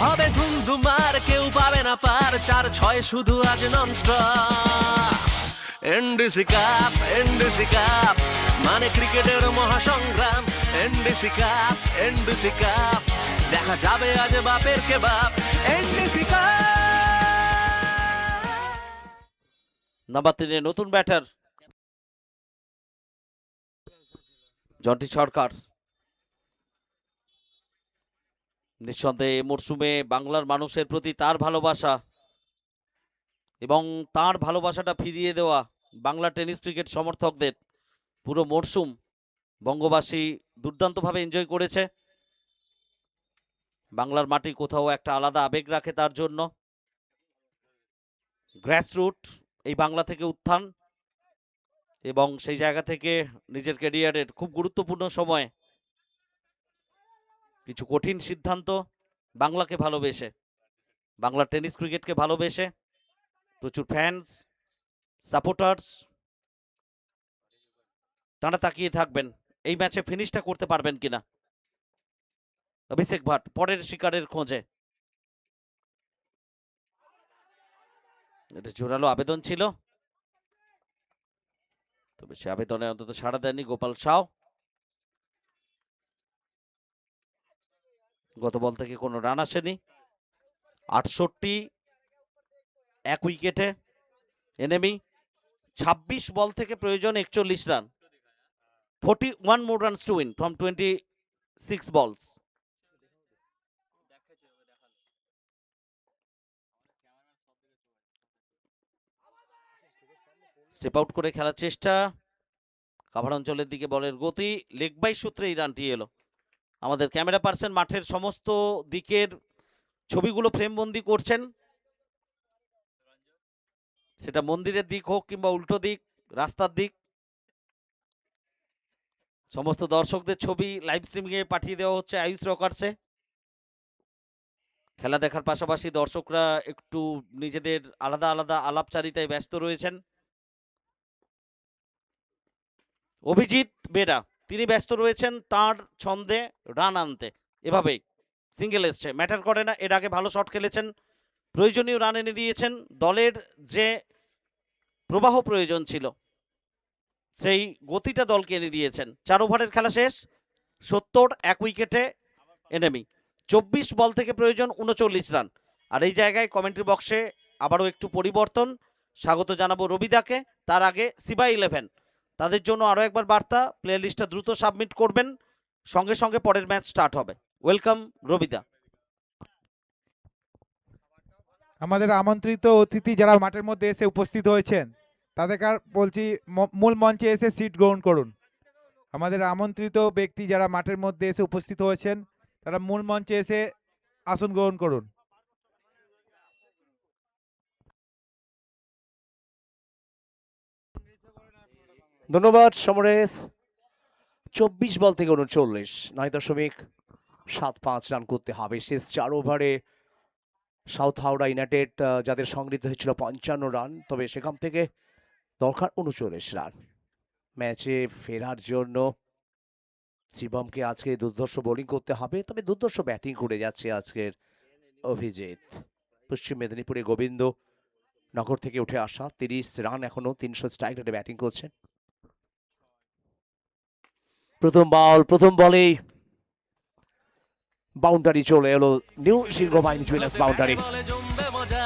হবে ধুমধুমার, কেউ পাবে না পার, 4-6 শুধু আজ nonstop. NDC cup, NDC cup মানে ক্রিকেটের মহাসংগ্রাম। এনডিসি কাপ, এনডিসি কাপ দেখা যাবে আজ বাপের কে বাপ। NDC cup. নাম্বার 3 নতুন ব্যাটার জন্টি সরকার। নিঃসন্দেহে এই মরশুমে বাংলার মানুষের প্রতি তার ভালোবাসা এবং তার ভালোবাসাটা ফিরিয়ে দেওয়া বাংলা টেনিস ক্রিকেট সমর্থকদের পুরো মরশুম বঙ্গবাসী দুর্দান্তভাবে এনজয় করেছে। বাংলার মাটি কোথাও একটা আলাদা আবেগ রাখে তার জন্য। গ্রাসরুট এই বাংলা থেকে উত্থান, এবং সেই জায়গা থেকে নিজের ক্যারিয়ারের খুব গুরুত্বপূর্ণ সময়ে কিছু কঠিন সিদ্ধান্ত, বাংলাকে ভালোবেসে, বাংলা টেনিস ক্রিকেটকে ভালোবেসে, প্রচুর ফ্যান্স সাপোর্টার্স তারা তাকিয়ে থাকবেন এই ম্যাচে ফিনিশটা করতে পারবেন কিনা। অভিষেক ভট্ট পরের শিকারের খোঁজে। এটা জোরালো আবেদন ছিল, তবে সে আবেদনে অন্তত সাড়া দেয়নি গোপাল সাউ। গত বল থেকে কোনো রান আসেনি। 68 এক উইকেটে এনিমি। 26 বল থেকে প্রয়োজন 41 run. 41 more runs to win from 26 balls. Step out করে খেলার চেষ্টা, কাভার অঞ্চলের দিকে বলের গতি, লেগ বাই সূত্রে এই রানটি এলো। আমাদের ক্যামেরা পার্সন মাঠের সমস্ত দিকের ছবিগুলো ফ্রেমবন্দি করছেন, সেটা মন্দিরের দিক হোক কিংবা উল্টো দিক, রাস্তার দিক। সমস্ত দর্শকদের ছবি লাইভ স্ট্রিমিংয়ে পাঠিয়ে দেওয়া হচ্ছে আয়ুষ রকার্সে। খেলা দেখার পাশাপাশি দর্শকরা একটু নিজেদের আলাদা আলাদা আলাপচারিতায় ব্যস্ত রয়েছেন। অভিজিৎ বেরা তিনি ব্যস্ত রয়েছেন তার ছন্দে রান আনতে। এভাবেই সিঙ্গেল এসছে, ম্যাটার করে না। এর আগে ভালো শট খেলেছেন, প্রয়োজনীয় রান এনে দিয়েছেন। দলের যে প্রবাহ প্রয়োজন ছিল, সেই গতিটা দলকে এনে দিয়েছেন। 4 ওভারের খেলা শেষ, 70 1 উইকেটে এনিমি। 24 বল থেকে প্রয়োজন 39 রান। আর এই জায়গায় কমেন্ট্রি বক্সে আবারও একটু পরিবর্তন, স্বাগত জানাবো রবিদাকে। তার আগে সিবা 11 তাদের জন্য আরও একবার বার্তা, প্লে লিস্টটা দ্রুত সাবমিট করবেন, সঙ্গে সঙ্গে পরের ম্যাচ স্টার্ট হবে। ওয়েলকাম রবিদা। আমাদের আমন্ত্রিত অতিথি যারা মাঠের মধ্যে এসে উপস্থিত হয়েছেন তাদেরকে আর বলছি মূল মঞ্চে এসে সিট গ্রহণ করুন। আমাদের আমন্ত্রিত ব্যক্তি যারা মাঠের মধ্যে এসে উপস্থিত হয়েছেন তারা মূল মঞ্চে এসে আসন গ্রহণ করুন। ধন্যবাদ সমরেশ। 24 বল থেকে 39, 9.75 রান করতে হবে শেষ 4 ওভারে। সাউথ হাওড়া ইউনাইটেড যাদের সংগৃহীত হয়েছিল 55 রান, তবে সেখান থেকে দরকার 39 রান ম্যাচে ফেরার জন্য। শিবমকে আজকে দুর্ধর্ষ বোলিং করতে হবে, তবে দুর্ধর্ষ ব্যাটিং করে যাচ্ছে আজকের অভিজিৎ। পশ্চিম মেদিনীপুরে গোবিন্দ নগর থেকে উঠে আসা, 30 রান এখনো, 300 স্ট্রাইক রেটে ব্যাটিং করছেন। প্রথম বলেই বাউন্ডারি চলে এলো, নিউ সিংহবাহিনী জুয়েলার্স বাউন্ডারি। বলে জমবে মজা,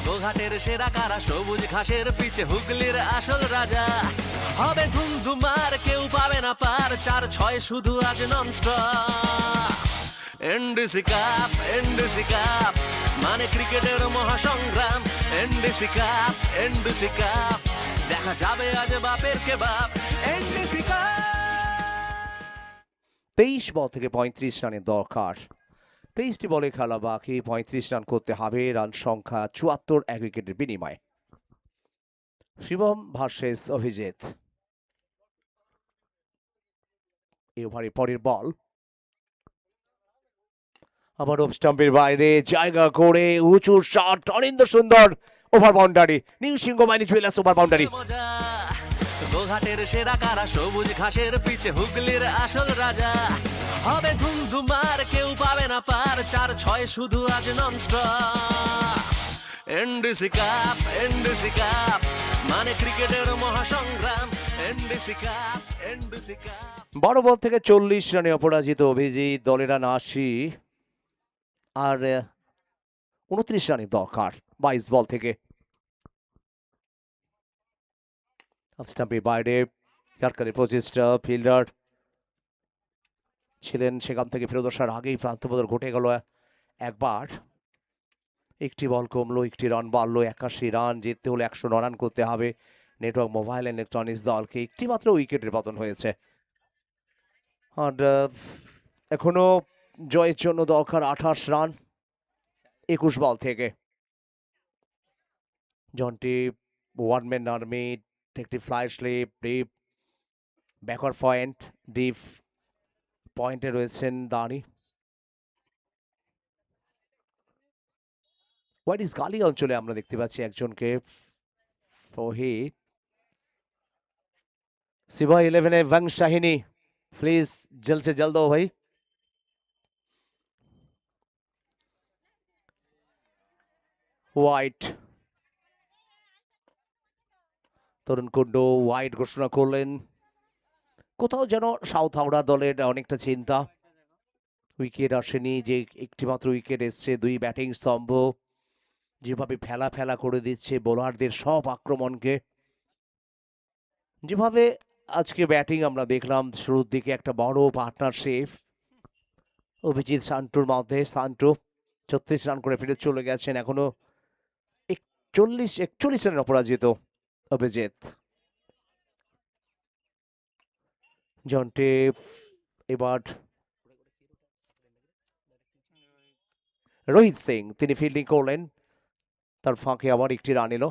গোঘাটের সেরা কারা, সবুজ ঘাসের পিছে হুগলির আসল রাজা। হবে ধুমধুমার, কেউ পাবে না পার, 4-6 শুধু আজ nonstop. NDC cup, NDC cup, মানে ক্রিকেটের মহাসংগ্রাম। এনডিসি কাপ, এনডিসি কাপ, দেখা যাবে আজ বাপের কে বাপ। NDC cup. 23 বল থেকে 35 রানের দরকার। 23টি বলে খেলা বাকি, 35 রান করতে হবে। রান সংখ্যা 74, 1 উইকেটের বিনিময়ে। শিবম ভার্সেস অভিজিৎ। এই ওভারে পরের বল, আবার অফ স্টাম্পের বাইরে জায়গা করে উঁচু শট, অনিন্দ সুন্দর, over boundary. New Singhabahini jewellers over boundary. মজা, গোঘাটের সেরা কারা, সবুজ ঘাসের পিছে হুগলির আসল রাজা। হবে ধুমধুমার, কেউ পাবে না পার, 4-6 শুধু আজ nonstop. NDC cup, NDC cup, মানে ক্রিকেটের মহাসংগ্রাম। NDC cup, NDC cup. 12 ball থেকে 40 রানে অপরাজিত অভিজিৎ, দলের রান 80 আর 29 রানের দরকার 22 বল থেকে। অফ স্টাম্পের বাইরে ইয়ার্কারের প্রচেষ্টা, ফিল্ডার ছিলেন, সেখান থেকে ফেরত আসার আগেই প্রান্তবদল ঘটে গেল একবার। একটি বল কমলো, একটি রান বাড়লো, 81 রান। জিততে হলে 109 রান করতে হবে নেটওয়ার্ক মোবাইল ইলেকট্রনিক্স দলকে। একটি মাত্র উইকেটের পতন হয়েছে, আর এখনো জয়ের জন্য দরকার 28 রান 21 বল থেকে। জন্টি ওয়ানম্যান আর্মি, একটি fly slip, deep backward point, deep পয়েন্টে রয়েছেন দাঁড়ি। হোয়াইট ইস গালি অঞ্চলে আমরা দেখতে পাচ্ছি একজনকে, ফহিদ। सिवा 11 वंश शाहिनी, प्लीज जल्द से जल्द हो भाई। হোয়াইট, তরুণ কুন্ডু হোয়াইট ঘোষণা করলেন। কোথাও যেন সাউথ হাওড়া দলের অনেকটা চিন্তা, উইকেট আসেনি, যে একটি মাত্র উইকেট এসছে। 2 ব্যাটিং স্তম্ভ যেভাবে ফেলা ফেলা করে দিচ্ছে বোলারদের সব আক্রমণকে, যেভাবে আজকে ব্যাটিং আমরা দেখলাম শুরুর দিকে, একটা বড় পার্টনারশিপ অভিজিৎ সান্টুর মধ্যে। সান্টু 36 রান করে ফিরে চলে গেছেন, এখনো 41 রানের অপরাজিত অভিজিৎ। জন্টে এবার রোহিত সিং, তিনি ফিল্ডিং করলেন, তার ফাঁকে আবার একটি রান এলো।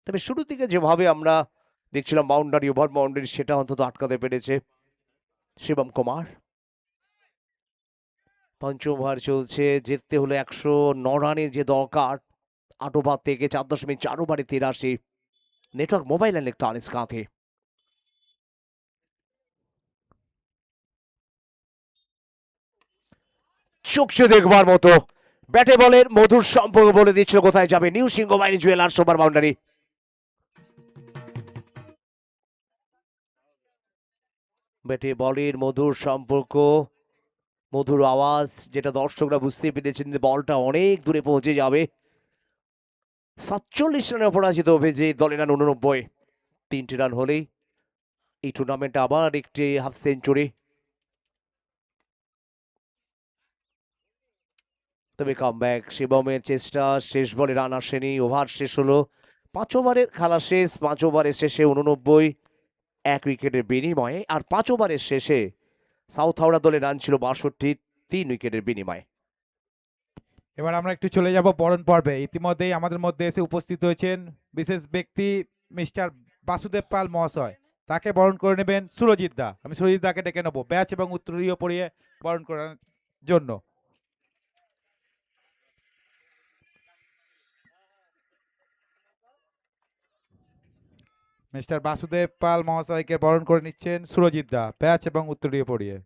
তবে শুরুর দিকে যেভাবে আমরা দেখছিলাম বাউন্ডারি, ওভার বাউন্ডারি, সেটা অন্তত আটকাতে পেরেছে শিবম কুমার। পঞ্চম ওভার চলছে, জিততে হলে 109 রানের যে দরকার 8 ওভার থেকে। 4.4 ওভারে 83। নেটওয়ার্ক মোবাইল ইলেকট্রনিক্স কাঁথে। চোখে দেখবার মতো ব্যাটে বলের মধুর সম্পর্ক বলে দিচ্ছিল কোথায় যাবে new Singhabahini jewellers over boundary. ব্যাটে বলের মধুর সম্পর্ক, মধুর আওয়াজ, যেটা দর্শকরা বুঝতে পেরেছেন যে বলটা অনেক দূরে পৌঁছে যাবে। 47 রানে অপরাজিত অভিজিৎ, দলের রান 89। 3টি রান হলেই এই টুর্নামেন্টে আবার একটি হাফ সেঞ্চুরি। তবে কামব্যাক শিবমের চেষ্টা, শেষ বলে রান আসেনি, ওভার শেষ হলো। 5 ওভারের খেলা শেষ, 5 ওভারের শেষে 89, 1 উইকেটের বিনিময়ে। আর 5 ওভারের শেষে সাউথ হাওড়া দলের রান ছিল 62, 3 উইকেটের বিনিময়ে। এবার আমরা একটু চলে যাব বরণ পর্বে। ইতিমধ্যেই আমাদের মধ্যে এসে উপস্থিত হয়েছেন বিশেষ ব্যক্তি মিস্টার বাসুদেব পাল মহাশয়। তাকে বরণ করে নেবেন সুরজিৎ দা। আমি সুরজিৎ দাকে ডেকে নেবো ব্যাচ এবং উত্তরীয় পরিয়ে বরণ করার জন্য। মিস্টার বাসুদেব পাল মহাশয়কে বরণ করে নিচ্ছেন সুরজিৎ দা ব্যাচ এবং উত্তরীয় পরিয়ে।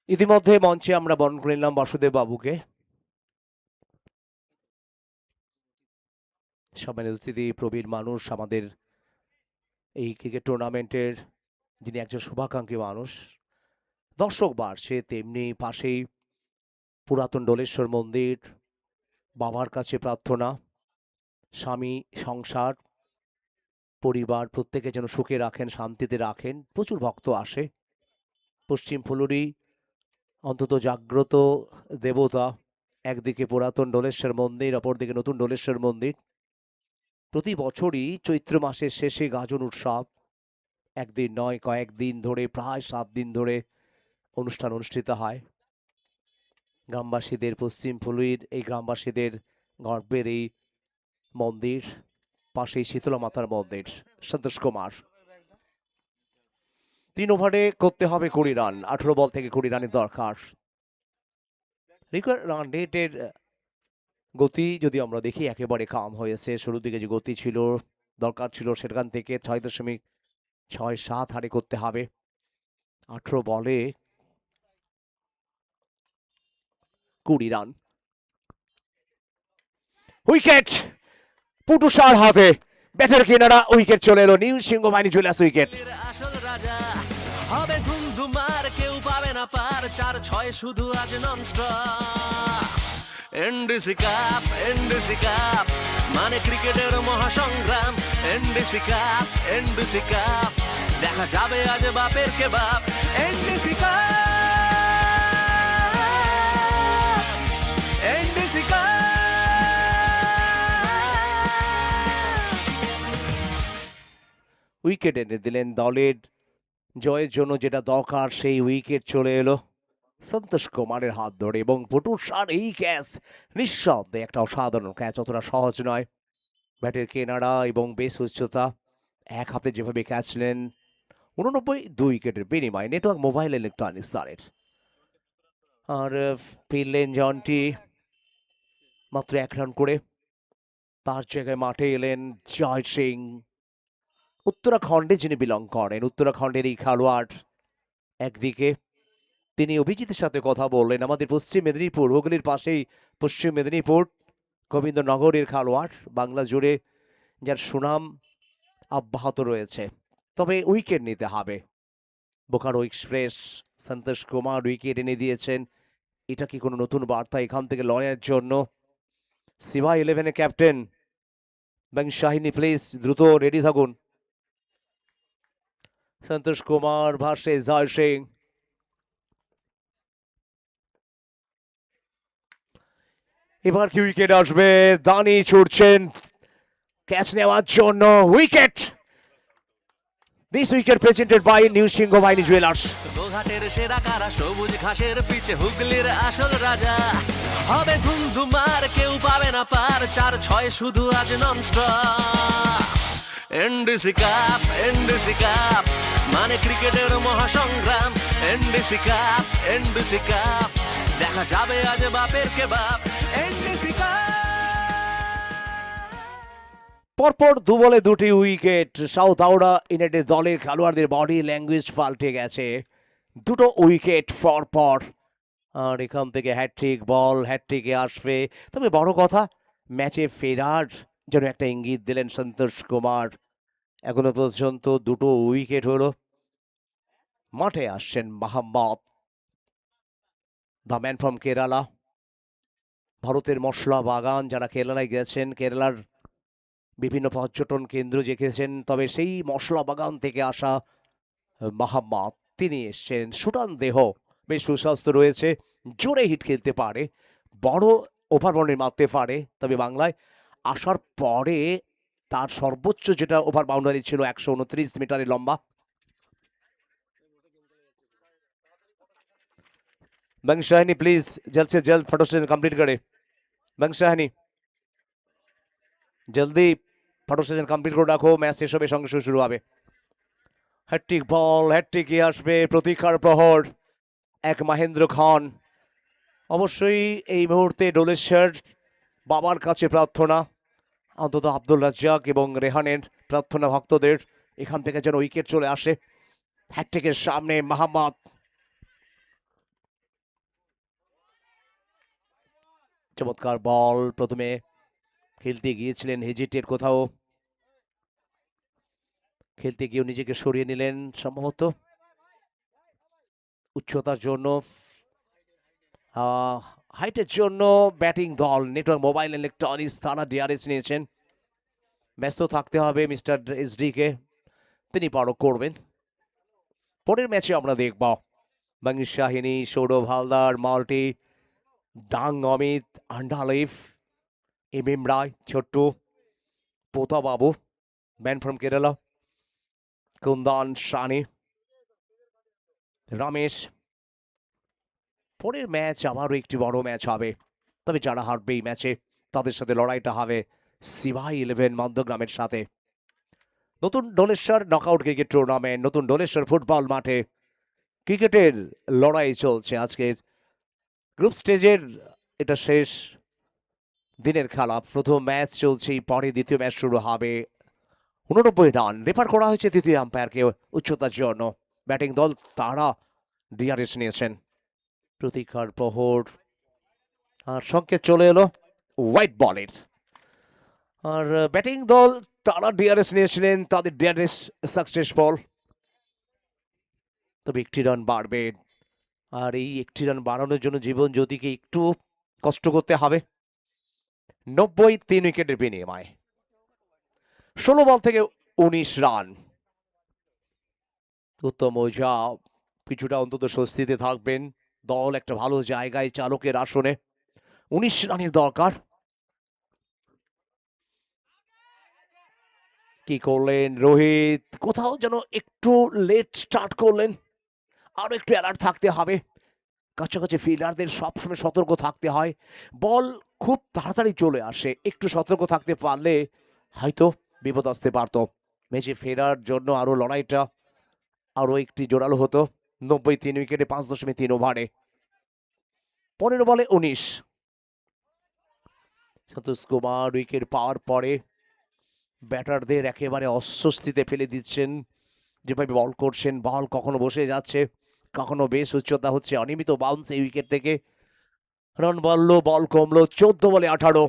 ইতিমধ্যে মঞ্চে আমরা বরণ করে নিলাম বাসুদেব বাবুকে। সম্মানিত অতিথি, প্রবীণ মানুষ, আমাদের এই ক্রিকেট টুর্নামেন্টের যিনি একজন শুভাকাঙ্ক্ষী মানুষ, দর্শক বাড়ছে তেমনি পাশেই পুরাতন ডোলেশ্বর মন্দির, বাবার কাছে প্রার্থনা, স্বামী, সংসার, পরিবার প্রত্যেকে যেন সুখে রাখেন, শান্তিতে রাখেন। প্রচুর ভক্ত আসে। পশ্চিম ফুলুরি অন্তত জাগ্রত দেবতা, একদিকে পুরাতন ডোলেশ্বর মন্দির, অপরদিকে নতুন ডোলেশ্বর মন্দির। প্রতি বছরই চৈত্র মাসের শেষে গাজন উৎসব, একদিন নয় কয়েকদিন ধরে, প্রায় 7 দিন ধরে অনুষ্ঠান অনুষ্ঠিত হয়। গ্রামবাসীদের, পশ্চিম ফুলুরির এই গ্রামবাসীদের গর্বের এই মন্দির, পাশেই শীতলা মাতার মন্দির। সন্তোষ কুমার 3 ওভারে করতে হবে 20 রান, 18 বল থেকে 20 রানের দরকার। রিকোয়ার্ড রান রেটের গতি যদি আমরা দেখি একেবারে কাম হয়েছে। শুরুর দিকে যে গতি ছিল, দরকার ছিল, সেখান থেকে 6.67 হারে করতে হবে। 18 বলে 20 রান। উইকেট পুটুষার হাতে, ব্যাটের কিনারা, উইকেট চলে এলো। New Singhabahini jewellers wicket. হুগলির আসল রাজা হবে ধুমধুমার, কেউ পাবে না পার, 4-6 শুধু আজ nonstop. NDC cup, NDC cup মানে ক্রিকেটের মহাসংগ্রাম। এনডিসি কাপ, এনডিসি কাপ দেখা যাবে আজ বাপের কে বাপ। NDC cup, NDC cup. Wicket এনে দিলেন দলের জয়ের জন্য যেটা দরকার, সেই উইকেট চলে এলো সন্তোষ কুমারের হাত ধরে। এবং পুটুষার এই ক্যাচ নিঃসন্দেহে একটা অসাধারণ ক্যাচ, অতটা সহজ নয়। ব্যাটের কেনারা এবং বেশ উচ্চতা, এক হাতে যেভাবে ক্যাচ নেন। 89, 2 উইকেটের বিনিময়। নেটওয়ার্ক মোবাইল ইলেকট্রনিক্স দলের। আর ফিরলেন জন্টি মাত্র 1 রান করে। তার জায়গায় মাঠে এলেন জয় সিং, উত্তরাখণ্ডে যিনি বিলং করেন। উত্তরাখণ্ডের এই খেলোয়াড়, একদিকে তিনি অভিজিতের সাথে কথা বললেন। আমাদের পশ্চিম মেদিনীপুর, হুগলির পাশেই পশ্চিম মেদিনীপুর, গোবিন্দনগরের খেলোয়াড়, বাংলা জুড়ে যার সুনাম অব্যাহত রয়েছে। তবে উইকেট নিতে হবে। বোকারো এক্সপ্রেস, সন্তোষ কুমার উইকেট এনে দিয়েছেন। এটা কি কোনো নতুন বার্তা এখান থেকে লড়াইয়ের জন্য? সিভা 11-এর ক্যাপ্টেন ব্যাং শাহিনী, প্লিজ দ্রুত রেডি থাকুন। সন্তোষ কুমার ভার্সেস জয় সিং। এবার কি উইকেট আসবে? দানি ছুটছেন ক্যাচ নেওয়ার জন্য। Wicket! This wicket presented by new Singhabahini jewellers. গোঘাটের সেরা কারা, সবুজ ঘাসের পিছে হুগলির আসল রাজা হবে ধুমধুমার, কেউ পাবে না পার, 4-6 শুধু আজ nonstop. NDC cup, NDC cup মানে ক্রিকেটের মহাসংগ্রাম। এনডিসি কাপ, এনডিসি কাপ দেখা যাবে আজ বাপের কে বাপ। NDC cup. পরপর 2 বলে 2টি উইকেট। সাউথ হাওড়া ইউনাইটেড দলের খেলোয়াড়দের বডি ল্যাঙ্গুয়েজ পাল্টে গেছে। 2টো উইকেট পরপর। আর এখান থেকে হ্যাটট্রিক বল, হ্যাটট্রিকে আসবে। তবে বড় কথা, ম্যাচে ফেরার যেন একটা ইঙ্গিত দিলেন সন্তোষ কুমার। এখনো পর্যন্ত 2টো উইকেট হলো। মাঠে আসছেন Mohammad, the man from Kerala. ভারতের মশলা বাগান, যারা কেরালায় গেছেন, কেরালার বিভিন্ন পর্যটন কেন্দ্র দেখেছেন, তবে সেই মশলা বাগান থেকে আসা মোহাম্মদ, তিনি এসছেন। সুটান দেহ, বেশ সুস্বাস্থ্য রয়েছে, জোরে হিট খেলতে পারে, বড় ওভার বাউন্ডারি মারতে পারে। তবে বাংলায় আসার পরে তার সর্বোচ্চ যেটা ওভার বাউন্ডারি ছিল 129 মিটারের লম্বা। बंग शाहनी प्लीज जल्द से जल्द फोटो सेशन कंप्लीट करे। बंग शाहनी जल्दी फोटो सेशन कंप्लीट করে রাখো, ম্যাচ শেষ হবে, সঙ্গে সঙ্গে শুরু হবে। হ্যাট্রিক বল, হ্যাট্রিকে আসবে প্রতীক্ষার প্রহর, এক মহেন্দ্র খান। অবশ্যই এই মুহূর্তে ডোলেশ্বর বাবার কাছে প্রার্থনা, অন্তত আব্দুল রাজ্জাক এবং রেহানের প্রার্থনা ভক্তদের, এখান থেকে যেন উইকেট চলে আসে। হ্যাট্রিকের সামনে মোহাম্মদ, চমৎকার বল। প্রথমে খেলতে গিয়েছিলেন, হেজিটেট কোথাও খেলতে গিয়েও নিজেকে সরিয়ে নিলেন সম্ভবত উচ্চতার জন্য, হাইটের জন্য। ব্যাটিং দল নেটওয়ার্ক মোবাইল ইলেকট্রনিক্স, তারা ডিআরএস নিয়েছেন। ব্যস্ত থাকতে হবে মিস্টার এসডি কে, তিনি পারক করবেন। পরের ম্যাচে আমরা দেখব বাংলাদেশ শাহিনী, সৌরভ হালদার, মাল্টি, ডাং অমিত, আন্ডালিফ, এম এম রায়, ছোট্টু, পোতা বাবু, ম্যান ফ্রম কেরালা, কুন্দান, শানি, রমেশ। পরের ম্যাচ আবারও একটি বড় ম্যাচ হবে, তবে যারা হারবে এই ম্যাচে তাদের সাথে লড়াইটা হবে সিভাই 11 মন্দগ্রামের সাথে। নতুন ডোলেশ্বর নকআউট ক্রিকেট টুর্নামেন্ট, নতুন ডোলেশ্বর ফুটবল মাঠে ক্রিকেটের লড়াই চলছে। আজকের গ্রুপ স্টেজের এটা শেষ দিনের খেলা, প্রথম ম্যাচ চলছে, পরে দ্বিতীয় ম্যাচ শুরু হবে। 89 রান রেফার করা হয়েছে তৃতীয় আম্পায়ারকে উচ্চতার জন্য। ব্যাটিং দল তারা ডিআরএস নিয়েছেন। প্রতীক্ষার প্রহর, আর সংকেত চলে এলো হোয়াইট বলের। আর ব্যাটিং দল তারা ডিআরএস নিয়েছিলেন, তাদের ডিআরএস সাকসেসফুল। তবে একটি রান বাড়বে, আর এই একটি রান বাড়ানোর জন্য জীবন জ্যোতিকে একটু কষ্ট করতে হবে। 90 3 উইকেটের বিনিময় 16 বল থেকে 19 রান। উত্তম ওঝা কিছুটা অন্তত স্বস্তিতে থাকবেন, দল একটা ভালো জায়গায় চালকের আসনে। 19 রানের দরকার। কি করলেন রোহিত, কোথাও যেন একটু লেট স্টার্ট করলেন, আরো একটু অ্যালার্ট থাকতে হবে। কাছাকাছি ফিল্ডারদের সবসময় সতর্ক থাকতে হয়, বল খুব তাড়াতাড়ি চলে আসে, একটু সতর্ক থাকতে পারলে হয়তো বিপদ আসতে পারতো। ম্যাচে ফেরার জন্য আরো লড়াইটা আরো একটি জোরালো হতো। 90 3 উইকেটে 5.3 ওভারে 15 বলে 19। সন্তোষ কুমার উইকেট পাওয়ার পরে ব্যাটারদের একেবারে অস্বস্তিতে ফেলে দিচ্ছেন, যেভাবে বল করছেন, বল কখনো বসে যাচ্ছে, কখনো বেশ উচ্চতা হচ্ছে, অনিয়মিত বাউন্স এই উইকেট থেকে। রান বাড়লো, বল কমলো, 14 বলে 18।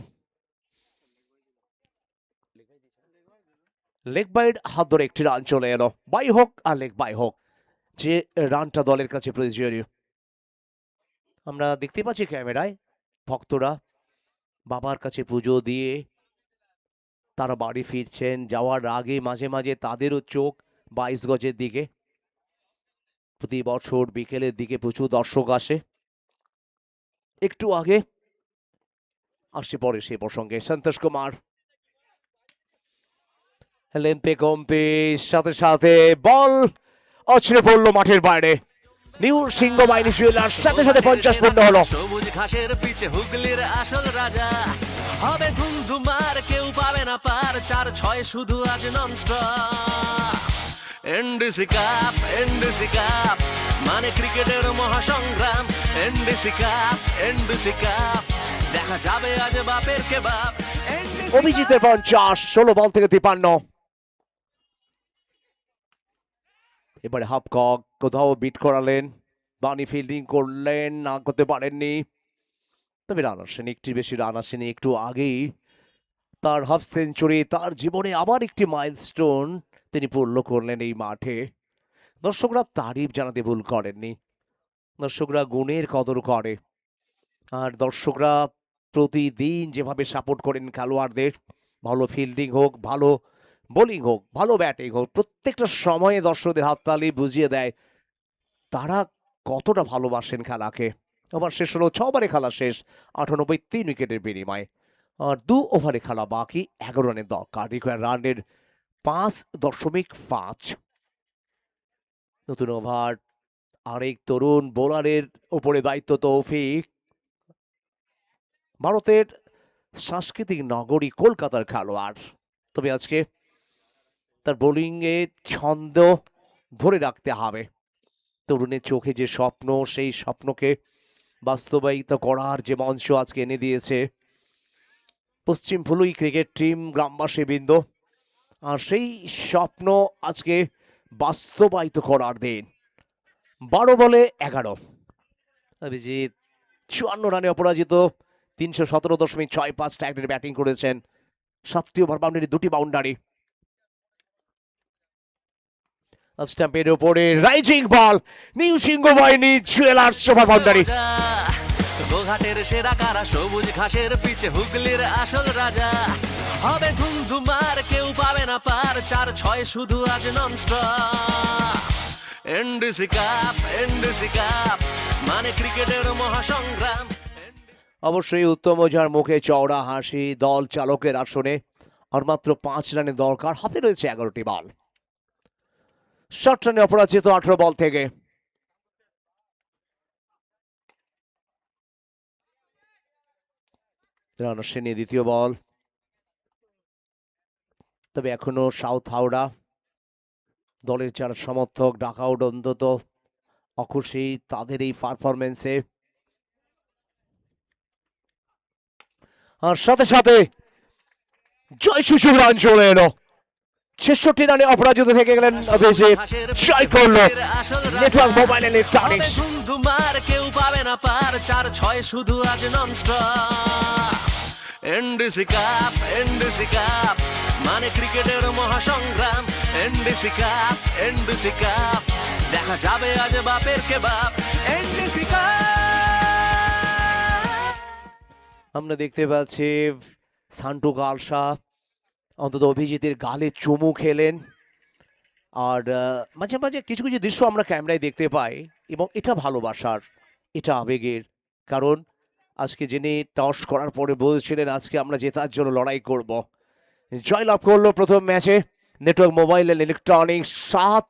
লেগ বাইড হাত ধরে একটি রান চলে এলো, বাই হোক আর লেগ বাই হোক, যে রানটা দলের কাছে প্রয়োজনীয়। আমরা দেখতে পাচ্ছি ক্যামেরায় ভক্তরা বাবার কাছে পুজো দিয়ে তারা বাড়ি ফিরছেন। যাওয়ার আগে মাঝে মাঝে তাদেরও চোখ 22 গজের দিকে। প্রতি বছর বিকেলের দিকে প্রচুর দর্শক আসে। একটু আগে আসছে পরে সেই প্রসঙ্গে সন্তোষ কুমার, লেম্পে কম্পে, সাথে সাথে বল অচরে পড়লো মাঠের বাইরে। নিউ সিংহ বাহিনী জুয়েলার্স সাথে সাথে 50 পূর্ণ হলো। সবুজ ঘাসের পিছে হুগলির আসল রাজা, হবে ধুমধুমার, কেউ পাবে না পার, 4-6 শুধু আজ nonstop. NDC cup, NDC cup মানে ক্রিকেটের মহাসংগ্রাম। এনডিসি কাপ, এনডিসি কাপ দেখা যাবে আজ বাপের কে বাপ। অভিজিতের 50, 16 বল থেকে 53। এবারে হাফ কক, কোথাও বিট করালেন, বানি ফিল্ডিং করলেন, না করতে পারেননি। তবে রান আসেনি, একটি বেশি রান আসেনি। একটু আগেই তার হাফ সেঞ্চুরি, তার জীবনে আবার একটি মাইলস্টোন তিনি পূর্ণ করলেন এই মাঠে। দর্শকরা তারিফ জানাতে ভুল করেননি। দর্শকরা গুণের কদর করে, আর দর্শকরা প্রতিদিন যেভাবে সাপোর্ট করেন খেলোয়াড়দের, ভালো ফিল্ডিং হোক, ভালো বোলিং হোক, ভালো ব্যাটিং হোক, প্রত্যেকটা সময়ে দর্শকদের হাততালি বুঝিয়ে দেয় তারা কতটা ভালোবাসেন খেলাকে। ওভার শেষ হলো, 6 ওভারে খেলা শেষ, 98 3 উইকেটের বিনিময়ে। আর 2 ওভারে খেলা বাকি, 11 রানের দরকার। রিকোয়ার রানের 5.5। নতুন ওভার, আরেক তরুণ বোলারের উপরে দায়িত্ব তৌফিক। ভারতের সাংস্কৃতিক নগরী কলকাতার খেলোয়াড়, তবে আজকে তার বোলিংয়ে ছন্দ ধরে রাখতে হবে। তরুণের চোখে যে স্বপ্ন, সেই স্বপ্নকে বাস্তবায়িত করার যে মঞ্চ আজকে এনে দিয়েছে পশ্চিম ফুলুই ক্রিকেট টিম, গ্রামবাসী বৃন্দ। আর সেই স্বপ্ন আজকে বাস্তবায়িত করার দিন। 12 বলে 11 অভিজিৎ 54 রানে অপরাজিত, 317.65 স্ট্রাইক ব্যাটিং করেছেন, 7টি ওভার বাউন্ডারি, 2টি বাউন্ডারি। অফ স্টাম্পের উপরে রাইজিং বল, new Singhabahini jewellers over boundary. গোঘাটের সেরা কারা, সবুজ ঘাসের পিছে হুগলির আসল রাজা। হবে ধুমধুমার, কেউ পাবে না পার, 4-6 শুধু আজ nonstop. NDC cup, NDC cup, মানে ক্রিকেটের মহাসংগ্রাম। অবশ্যই উত্তম ওঝার মুখে চওড়া হাসি, দল চালকের আসনে। আর মাত্র 5 রানের দরকার, হাতে রয়েছে 11টি বল। 60 রানে অপরাজিত 18 বল থেকে। রান সেনে দ্বিতীয় বল, তবে এখনো সাউথ হাওড়া দলের যারা সমর্থক ডাকআউট অন্তত অখুশি তাদের এই পারফরমেন্সে। আর সাথে সাথে জয় সুযোগ রান চলে এলো। 66 রানে অপরাজিত থেকে গেলেন অভিজিৎ, জয় করলো নেটওয়ার্ক মোবাইল ইলেকট্রনিক্স। ধুমধুমার, কেউ পাবে না পার, 4-6 শুধু আজ nonstop. NDC cup, NDC cup, মানে ক্রিকেটের মহাসংগ্রাম। এনডিসি কাপ, এনডিসি কাপ, দেখা যাবে আজ বাপের কে বাপ। NDC cup. আমরা দেখতে পাচ্ছি সান্টু গালসা অন্তত অভিজিতের গালে চুমু খেলেন। আর মাঝে মাঝে কিছু কিছু দৃশ্য আমরা ক্যামেরায় দেখতে পাই, এবং এটা ভালোবাসার, এটা আবেগের। কারণ আজকে যিনি টস করার পরে বলছিলেন আজকে আমরা জেতার জন্য লড়াই করব, জয়লাভ করলো প্রথম ম্যাচে নেটওয়ার্ক মোবাইল অ্যান্ড ইলেকট্রনিক্স 7